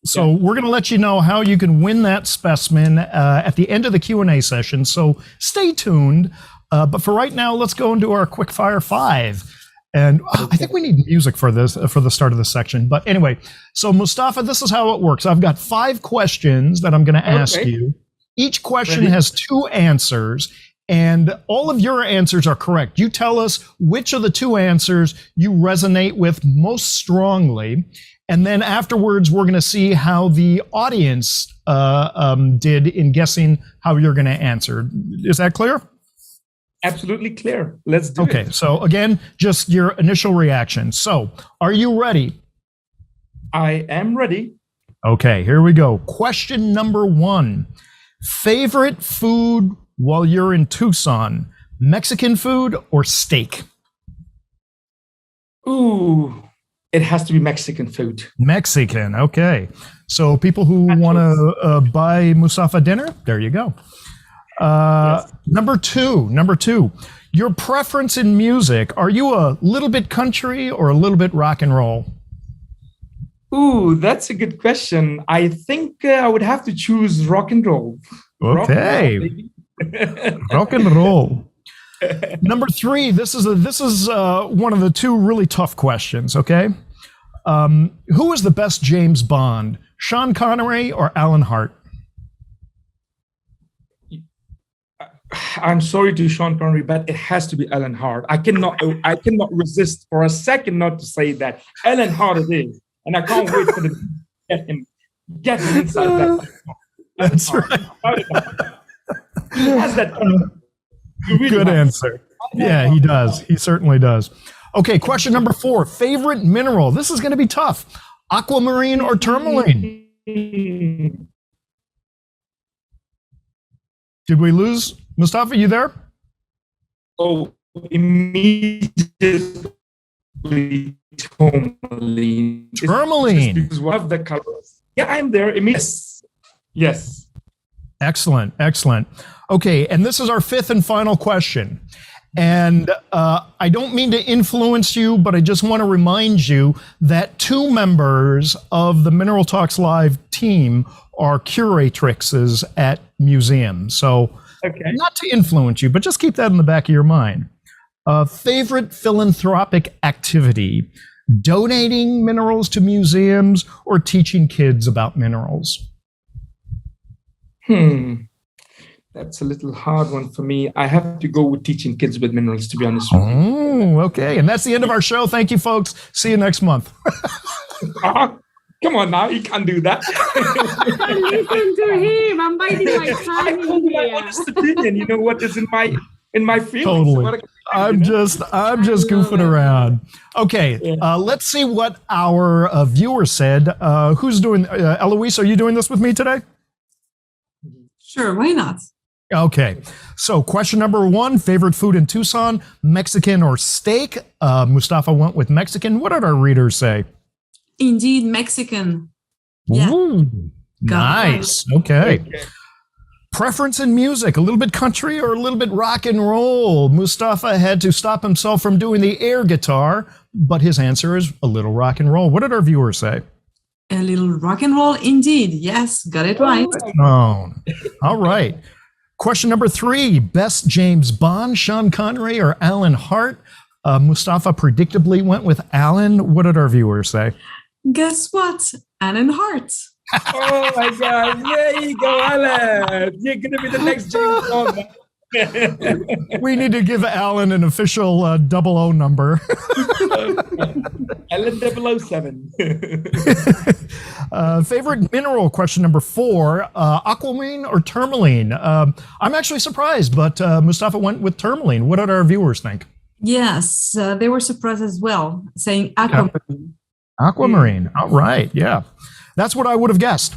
So we're going to let you know how you can win that specimen at the end of the Q&A session. So stay tuned. But for right now, let's go into our quick fire 5. And I think we need music for this, for the start of this section. But anyway, so Mustafa, this is how it works. I've got 5 questions that I'm going to ask you. Each question has 2 answers, and all of your answers are correct. You tell us which of the 2 answers you resonate with most strongly. And then afterwards, we're going to see how the audience did in guessing how you're going to answer. Is that clear? Absolutely clear. Let's do it. Okay, so again, just your initial reaction. So, are you ready? I am ready. Okay, here we go. Question number 1. Favorite food while you're in Tucson? Mexican food or steak? Ooh, it has to be Mexican food. Mexican, okay. So people who want to buy Mustafa dinner, there you go. Yes. Number two, your preference in music. Are you a little bit country or a little bit rock and roll? Ooh, that's a good question. I think I would have to choose rock and roll. Okay. Rock and roll. Number 3, this is one of the 2 really tough questions, okay? Who is the best James Bond? Sean Connery or Alan Hart? I'm sorry to Sean Connery, but it has to be Alan Hart. I cannot resist for a second not to say that. Alan Hart it is. And I can't wait for the get him inside that. That's right. He has that. Really good answer. Yeah, he does. He certainly does. Okay, question number 4. Favorite mineral. This is going to be tough. Aquamarine or tourmaline? Did we lose Mustafa? You there? Oh, immediately tourmaline. Tourmaline. Because one of the colors. Yeah, I'm there. Yes. Excellent. Okay, and this is our 5th and final question. And I don't mean to influence you, but I just want to remind you that 2 members of the Mineral Talks Live team are curatrixes at museums. So not to influence you, but just keep that in the back of your mind. Favorite philanthropic activity? Donating minerals to museums or teaching kids about minerals? That's a little hard one for me. I have to go with teaching kids with minerals, to be honest with you. Oh, okay. And that's the end of our show. Thank you, folks. See you next month. Come on now, you can't do that. Listen to him. I'm biting my tongue. I told you my honest opinion. You know what is in my feelings. Totally. I'm just goofing around. Okay, let's see what our viewers said. Who's doing? Eloise, are you doing this with me today? Sure, why not? Okay, so question number 1, favorite food in Tucson, Mexican or steak? Mustafa went with Mexican. What did our readers say? Indeed, Mexican. Yeah. Ooh, nice. Okay. Preference in music, a little bit country or a little bit rock and roll? Mustafa had to stop himself from doing the air guitar, but his answer is a little rock and roll. What did our viewers say? A little rock and roll, indeed. Yes, got it right. Oh, all right. Question number 3, best James Bond, Sean Connery or Alan Hart? Mustafa predictably went with Alan. What did our viewers say? Guess what? Alan Hart. Oh my God. There you go, Alan. You're going to be the next James Bond. We need to give Alan an official 00 number. Alan 007. Favorite mineral, question number 4, aquamarine or tourmaline? I'm actually surprised, but Mustafa went with tourmaline. What did our viewers think? Yes, they were surprised as well, saying aquamarine. Aquamarine. All right. Yeah. That's what I would have guessed.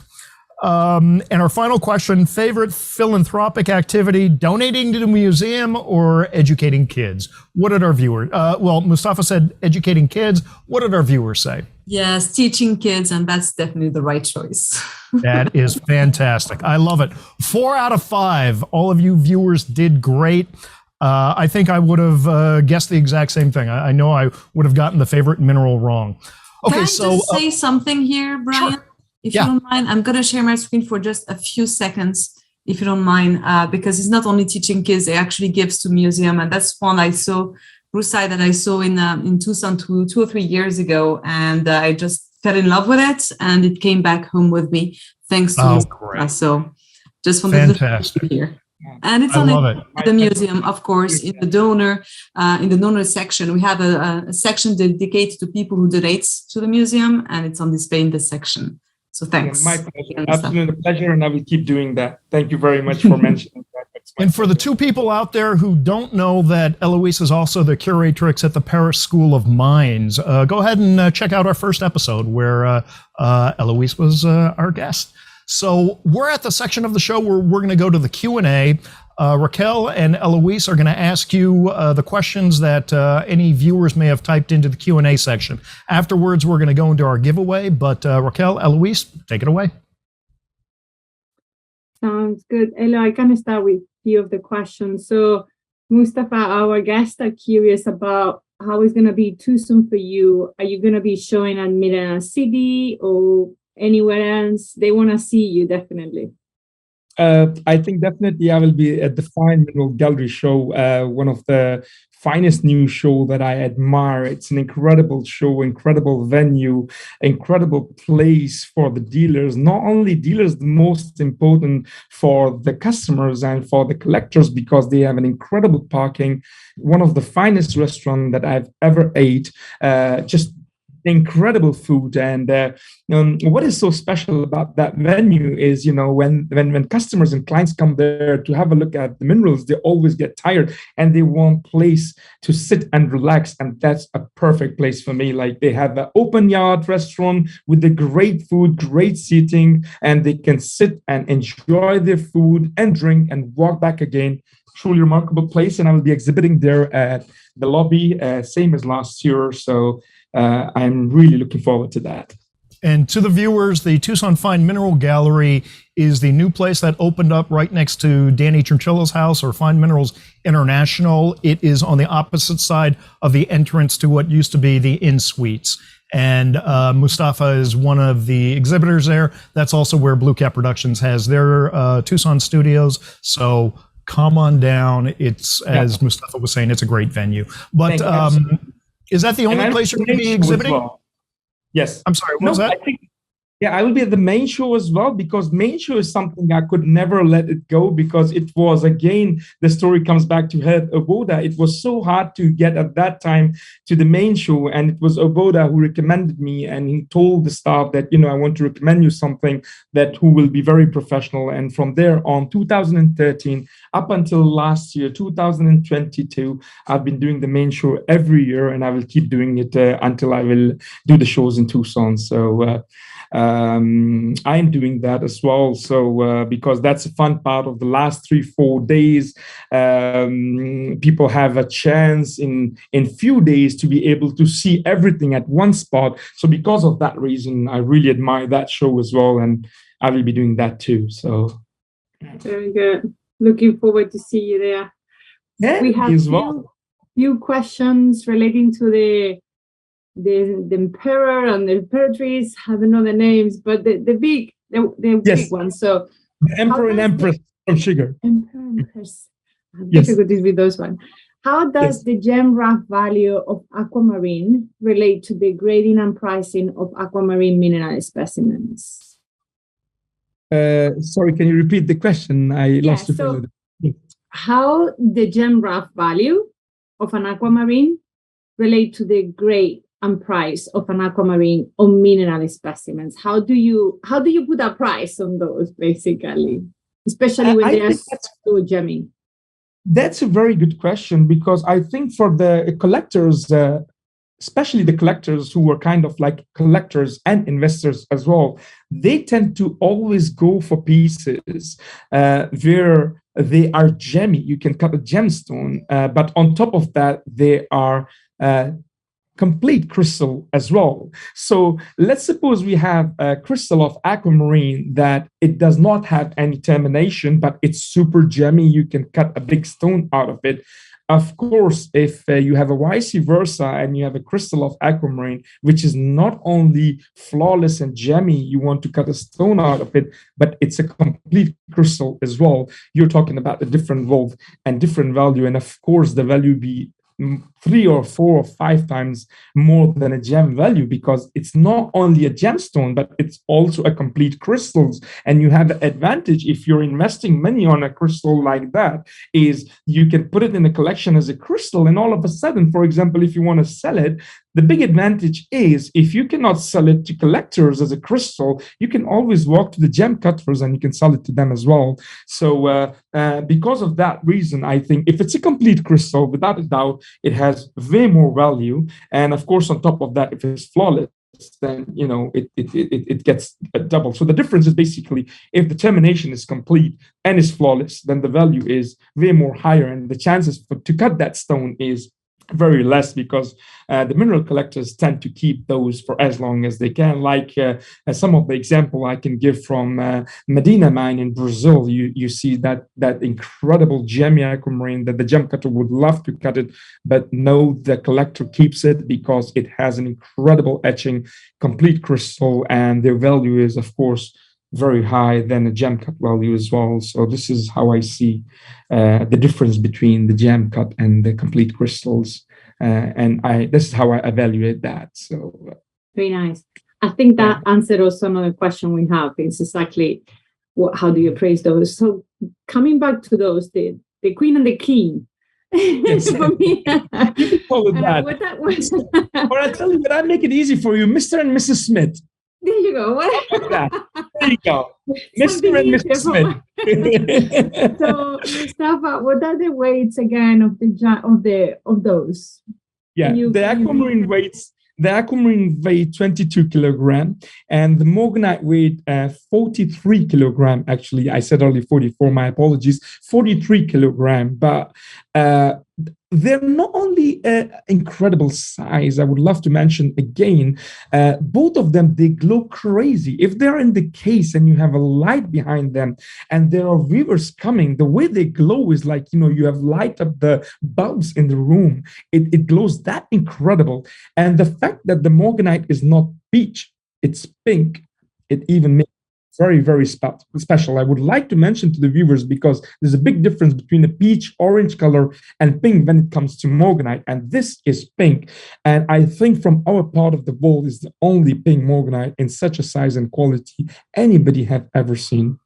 And our final question, favorite philanthropic activity, donating to the museum or educating kids? What did our viewers, Mustafa said educating kids. What did our viewers say? Yes, teaching kids, and that's definitely the right choice. That is fantastic. I love it. 4 out of 5. All of you viewers did great. I think I would have guessed the exact same thing. I know I would have gotten the favorite mineral wrong. Okay, Can I just say something here, Brian? Sure. If you don't mind, I'm going to share my screen for just a few seconds, if you don't mind, because it's not only teaching kids, it actually gives to museum. And that's one I saw, Brucei, that I saw in Tucson 2 or 3 years ago. And I just fell in love with it, and it came back home with me, thanks to great. So just wanted Fantastic. to here. And it's I on love the museum, of course, in the donor section. We have a section dedicated to people who donate to the museum, and it's on display in this section. So thanks. My pleasure. Absolute pleasure, and I will keep doing that. Thank you very much for mentioning that. And for the two people out there who don't know that Eloise is also the curatrix at the Paris School of Mines, go ahead and check out our first episode where Eloise was our guest. So we're at the section of the show where we're going to go to the Q&A. Raquel and Eloise are going to ask you the questions that any viewers may have typed into the Q&A section. Afterwards, we're going to go into our giveaway. But Raquel, Eloise, take it away. Sounds good. Elo, I can start with a few of the questions. So, Mustafa, our guests are curious about how it's going to be Tucson for you. Are you going to be showing at Mineral City or anywhere else? They want to see you, definitely. I think definitely I will be at the Fine Mineral Gallery show, one of the finest new show that I admire. It's an incredible show, incredible venue, incredible place for the dealers. Not only dealers, the most important for the customers and for the collectors, because they have an incredible parking, one of the finest restaurants that I've ever ate, just incredible food. And what is so special about that venue is, when customers and clients come there to have a look at the minerals, they always get tired and they want a place to sit and relax. And that's a perfect place for me. Like, they have an open yard restaurant with the great food, great seating, and they can sit and enjoy their food and drink and walk back again. Truly remarkable place. And I will be exhibiting there at the lobby, same as last year. So I'm really looking forward to that. And to the viewers, the Tucson Fine Mineral Gallery is the new place that opened up right next to Danny Chinchilla's house, or Fine Minerals International. It is on the opposite side of the entrance to what used to be the Inn Suites. And Mustafa is one of the exhibitors there. That's also where BlueCap Productions has their Tucson studios. So come on down. It's, as Mustafa was saying, it's a great venue. But is that the only place you're going to be exhibiting? Well. Yes. I'm sorry, what was that? I will be at the main show as well, because main show is something I could never let it go, because it was, again, the story comes back to Head Oboda. It was so hard to get at that time to the main show, and it was Oboda who recommended me, and he told the staff that, I want to recommend you something who will be very professional. And from there on, 2013 up until last year, 2022, I've been doing the main show every year, and I will keep doing it until I will do the shows in Tucson. So I'm doing that as well. So because that's a fun part of the last 3-4 days, people have a chance in few days to be able to see everything at one spot. So because of that reason, I really admire that show as well, and I will be doing that too. So very good. Looking forward to see you there. Yeah, we have few questions relating to the emperor and the imperatrice. I don't know the names, but the big ones. So the emperor and empress from sugar. Emperor and empress. Difficulties with those ones. How does the gem rough value of aquamarine relate to the grading and pricing of aquamarine mineral specimens? Sorry, can you repeat the question? I lost you. So how the gem rough value of an aquamarine relate to the grade and price of an aquamarine or mineral specimens? How do you put a price on those, basically, especially when they are so gemmy? That's a very good question, because I think for the collectors, especially the collectors who are kind of like collectors and investors as well, they tend to always go for pieces where they are gemmy. You can cut a gemstone, but on top of that, they are complete crystal as well. So let's suppose we have a crystal of aquamarine that it does not have any termination, but it's super gemmy. You can cut a big stone out of it. Of course, if you have a vice versa and you have a crystal of aquamarine, which is not only flawless and gemmy, you want to cut a stone out of it, but it's a complete crystal as well. You're talking about a different world and different value. And of course, the value be 3 or 4 or 5 times more than a gem value, because it's not only a gemstone, but it's also a complete crystals. And you have an advantage if you're investing money on a crystal like that, is you can put it in a collection as a crystal, and all of a sudden, for example, if you want to sell it, the big advantage is if you cannot sell it to collectors as a crystal, you can always walk to the gem cutters and you can sell it to them as well. So because of that reason, I think if it's a complete crystal, without a doubt, it has way more value. And of course, on top of that, if it's flawless, then it gets double. So the difference is basically if the termination is complete and is flawless, then the value is way more higher, and the chances to cut that stone is very less, because the mineral collectors tend to keep those for as long as they can. Like some of the example I can give from Medina mine in Brazil, you see that incredible gemmy aquamarine that the gem cutter would love to cut it, but no, the collector keeps it because it has an incredible etching, complete crystal, and their value is, of course, very high than a gem cut value as well. So this is how I see the difference between the gem cut and the complete crystals, and this is how I evaluate that. So very nice. I think that answered also another question we have. It's exactly how do you appraise those? So coming back to those, the queen and the king. Yes. For me, you can call it that. Or I tell you what, I make it easy for you, Mr. and Mrs. Smith. There you go. There you go. Mr. and Mrs. Smith. So, Mustafa, what are the weights again of those? Yeah, the aquamarine weights. The aquamarine weighed 22 kilogram, and the morganite weighed 43 kilogram. Actually, I said only 44. My apologies. 43 kilogram, but they're not only incredible size. I would love to mention again, both of them, they glow crazy. If they're in the case and you have a light behind them and there are viewers coming, the way they glow is like, you have light up the bulbs in the room. It glows that incredible. And the fact that the morganite is not peach, it's pink, it even makes very, very special. I would like to mention to the viewers, because there's a big difference between a peach orange color and pink when it comes to morganite, and this is pink. And I think from our part of the world is the only pink morganite in such a size and quality anybody have ever seen.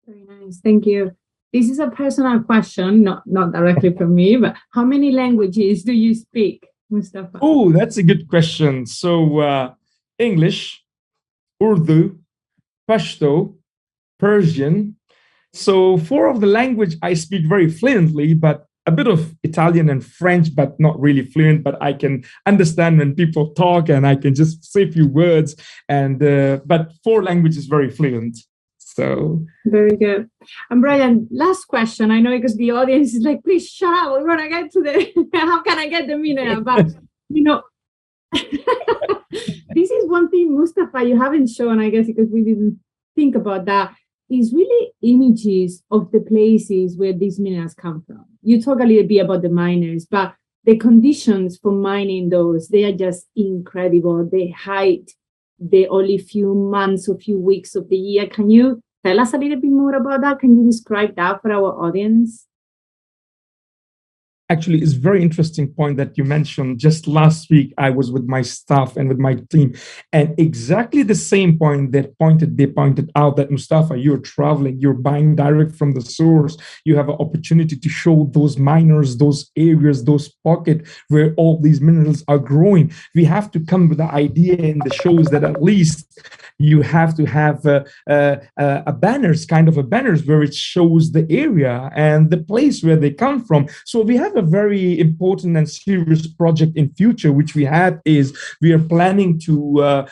Very nice, thank you. This is a personal question, not directly from me, but how many languages do you speak, Mustafa? Oh, that's a good question. So English, Urdu, Pashto, Persian. So 4 of the language I speak very fluently, but a bit of Italian and French, but not really fluent, but I can understand when people talk and I can just say a few words. And but 4 languages very fluent. So very good. And Brian, last question. I know because the audience is like, please shut up. We're gonna get to the how can I get the mineral? But this is one thing, Mustafa, you haven't shown, I guess, because we didn't think about that, is really images of the places where these minerals come from. You talk a little bit about the miners, but the conditions for mining those, they are just incredible. The height, the only few months or few weeks of the year. Can you tell us a little bit more about that? Can you describe that for our audience? Actually, it's a very interesting point that you mentioned. Just last week, I was with my staff and with my team, and exactly the same point they pointed out that, Mustafa, you're traveling, you're buying direct from the source. You have an opportunity to show those miners, those areas, those pockets where all these minerals are growing. We have to come with the idea in the shows that at least you have to have a banners, kind of a banners where it shows the area and the place where they come from. So we have have a very important and serious project in future, which we have is we are planning to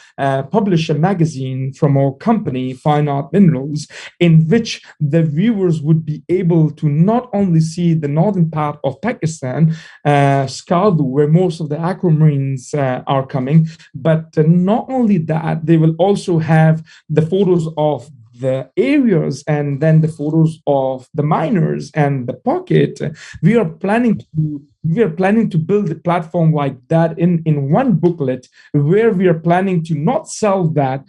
publish a magazine from our company, Fine Art Minerals, in which the viewers would be able to not only see the northern part of Pakistan, Skardu, where most of the aquamarines are coming, but not only that, they will also have the photos of the areas and then the photos of the miners and the pocket. We are planning to build a platform like that in one booklet, where we are planning to not sell that,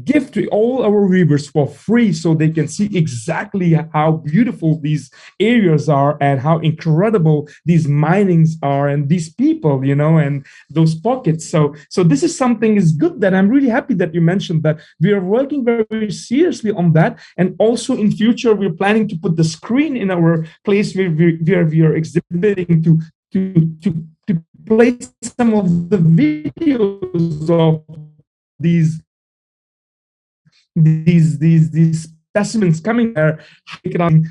give to all our viewers for free, so they can see exactly how beautiful these areas are and how incredible these minings are and these people, and those pockets. So this is something is good, that I'm really happy that you mentioned that. We are working very, very seriously on that. And also in future, we're planning to put the screen in our place where we are exhibiting to play some of the videos of these specimens coming there.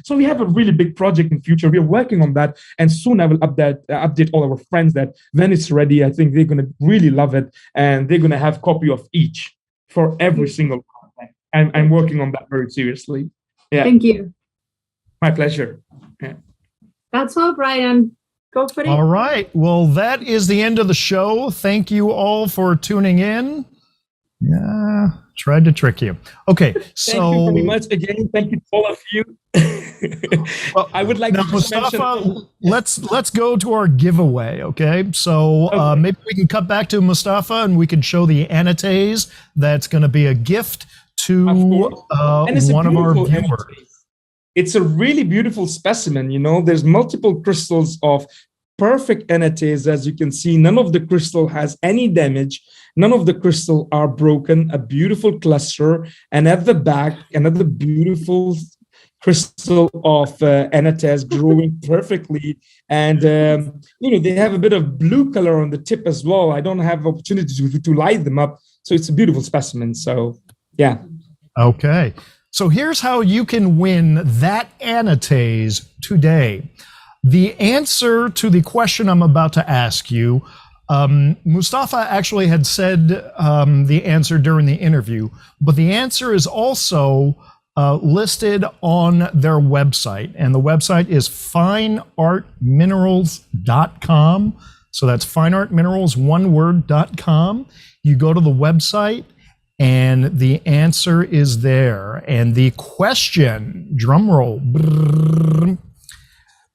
So we have a really big project in future. We are working on that, and soon I will update all our friends that when it's ready, I think they're going to really love it, and they're going to have copy of each for every single content. I'm working on that very seriously. Yeah. Thank you. My pleasure. Yeah. That's all, Brian. Go for it. All right. Well, that is the end of the show. Thank you all for tuning in. Yeah, tried to trick you. Okay, so thank you very much again. Thank you to all of you. Well, I would like now, to Mustafa, let's go to our giveaway. Okay, so Okay. Maybe we can cut back to Mustafa and we can show the annotates. That's going to be a gift to one of our viewers. Annotate. It's a really beautiful specimen. There's multiple crystals of perfect annotates. As you can see, none of the crystal has any damage. None of the crystal are broken. A beautiful cluster, and at the back, another beautiful crystal of annotates growing perfectly. And they have a bit of blue color on the tip as well. I don't have opportunity to light them up, so it's a beautiful specimen. So yeah. Okay, so here's how you can win that annotates today. The answer to the question I'm about to ask you, Mustafa actually had said the answer during the interview, but the answer is also listed on their website, and the website is fineartminerals.com. So that's fineartminerals, one word.com. You go to the website, and the answer is there. And the question, drum roll, brrr,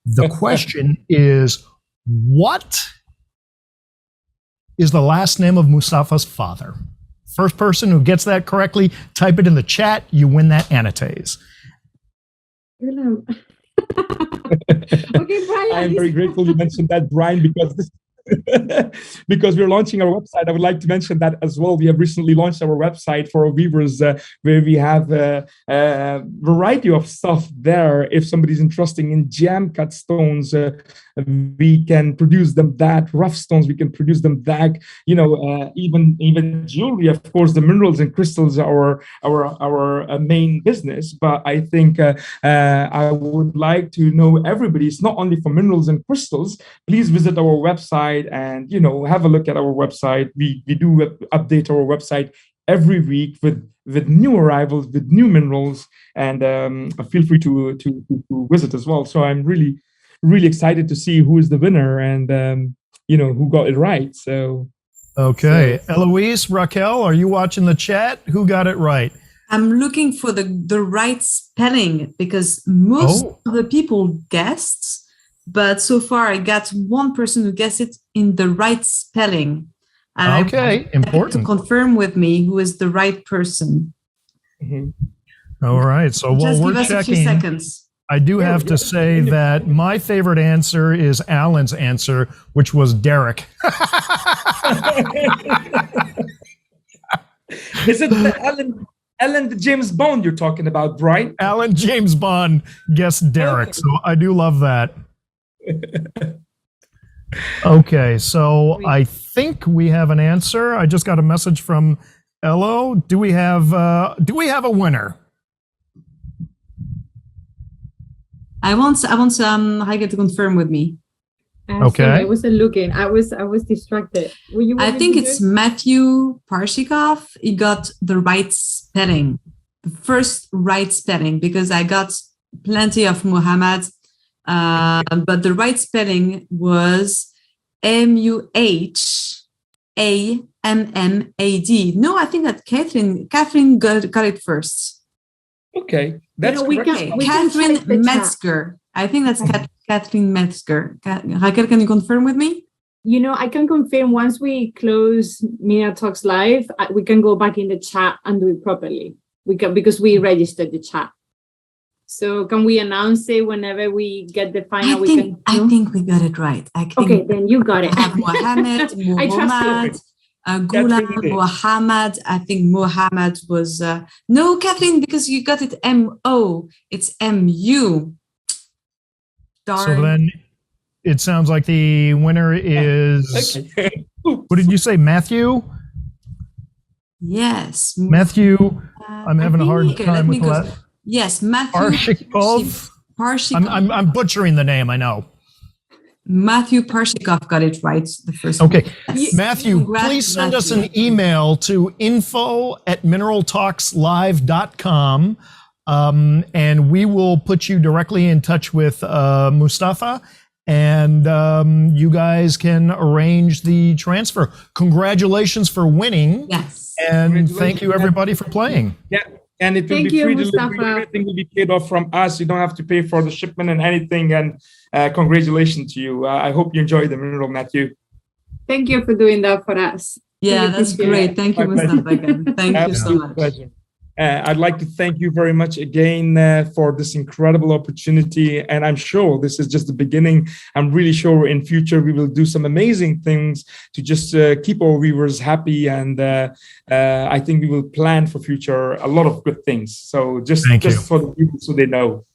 the question is, what is the last name of Mustafa's father? First person who gets that correctly, type it in the chat. You win that annotates. Okay, Brian. I am very grateful you mentioned that, Brian, because because we're launching our website. I would like to mention that as well. We have recently launched our website for our viewers, where we have a variety of stuff there. If somebody's interested in jam cut stones, we can produce them that. Rough stones, we can produce them that. Even jewelry. Of course, the minerals and crystals are our main business. But I think I would like to know everybody. It's not only for minerals and crystals. Please visit our website and have a look at our website. We do update our website every week with new arrivals, with new minerals, and feel free to visit as well. So I'm really excited to see who is the winner and who got it right. So okay, Eloise, Raquel, are you watching the chat? Who got it right? I'm looking for the right spelling, because most of the people guessed, but so far I got one person who guessed it in the right spelling. And Okay, important. To confirm with me who is the right person. Mhm. All right, so while Just we're give us a few checking, seconds. I do have to say that my favorite answer is Alan's answer, which was Derek. Is it the Ellen the James Bond you're talking about, Brian? Alan James Bond guessed Derek, so I do love that. Okay, so I think we have an answer. I just got a message from Elo. Do we have a winner? I want Heike to confirm with me. Okay. I wasn't looking. I was distracted. I think it's Matthew Parshikov. He got the right spelling, the first right spelling, because I got plenty of Muhammad, but the right spelling was Muhammad. No, I think that Catherine got it first. Okay, that's correct. Catherine Metzger. I think that's Catherine Metzger. Raquel, can you confirm with me? I can confirm once we close Mina Talks Live, we can go back in the chat and do it properly. We can, because we registered the chat. So can we announce it whenever we get the final? I think we got it right. Okay, then you got it. I have Muhammad, Ghulam, Muhammad. I think Muhammad was no, Kathleen, because you got it M-O. It's M-U. Darn. So then it sounds like the winner is, what did you say, Matthew? Yes. Matthew, I'm having a hard time with that. Yes, Matthew Parshikov. I'm butchering the name, I know. Matthew Parshikov got it right the first Okay. one. Matthew, please send us an email to info@mineraltalkslive.com, and we will put you directly in touch with Mustafa, and you guys can arrange the transfer. Congratulations for winning. Yes. And thank you, everybody, for playing. Yeah. And it will be free delivery. Everything will be paid off from us. You don't have to pay for the shipment and anything. And congratulations to you. I hope you enjoy the mineral, Matthew. Thank you for doing that for us. Yeah, that's great. Thank you, Mustafa, again. Thank you so much. Pleasure. I'd like to thank you very much again for this incredible opportunity. And I'm sure this is just the beginning. I'm really sure in future we will do some amazing things to just keep our viewers happy. And I think we will plan for future a lot of good things. So just for the people so they know,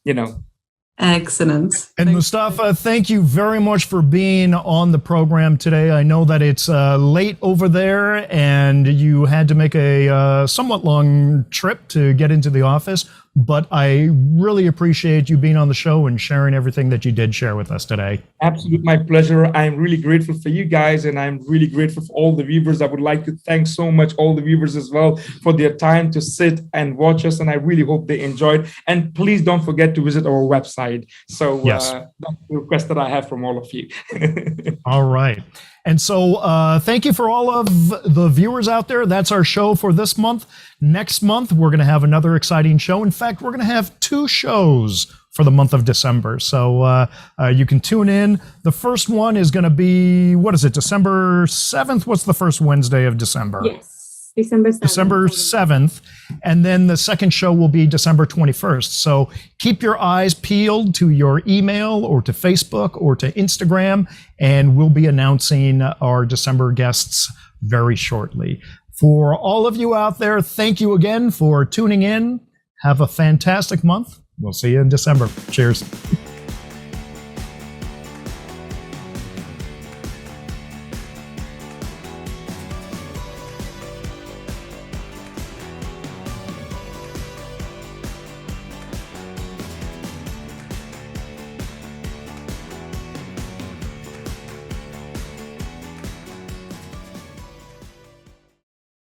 Excellent. And Mustafa, thank you very much for being on the program today. I know that it's late over there and you had to make a somewhat long trip to get into the office, but I really appreciate you being on the show and sharing everything that you did share with us today. Absolutely, my pleasure. I'm really grateful for you guys, and I'm really grateful for all the viewers. I would like to thank so much all the viewers as well for their time to sit and watch us, and I really hope they enjoyed. And please don't forget to visit our website. So that's the request that I have from all of you. All right. And so thank you for all of the viewers out there. That's our show for this month. Next month, we're going to have another exciting show. In fact, we're going to have 2 shows for the month of December. So you can tune in. The first one is going to be, December 7th? What's the first Wednesday of December? Yes. December 7th. December 7th. And then the second show will be December 21st. So keep your eyes peeled to your email or to Facebook or to Instagram, and we'll be announcing our December guests very shortly. For all of you out there, thank you again for tuning in. Have a fantastic month. We'll see you in December. Cheers.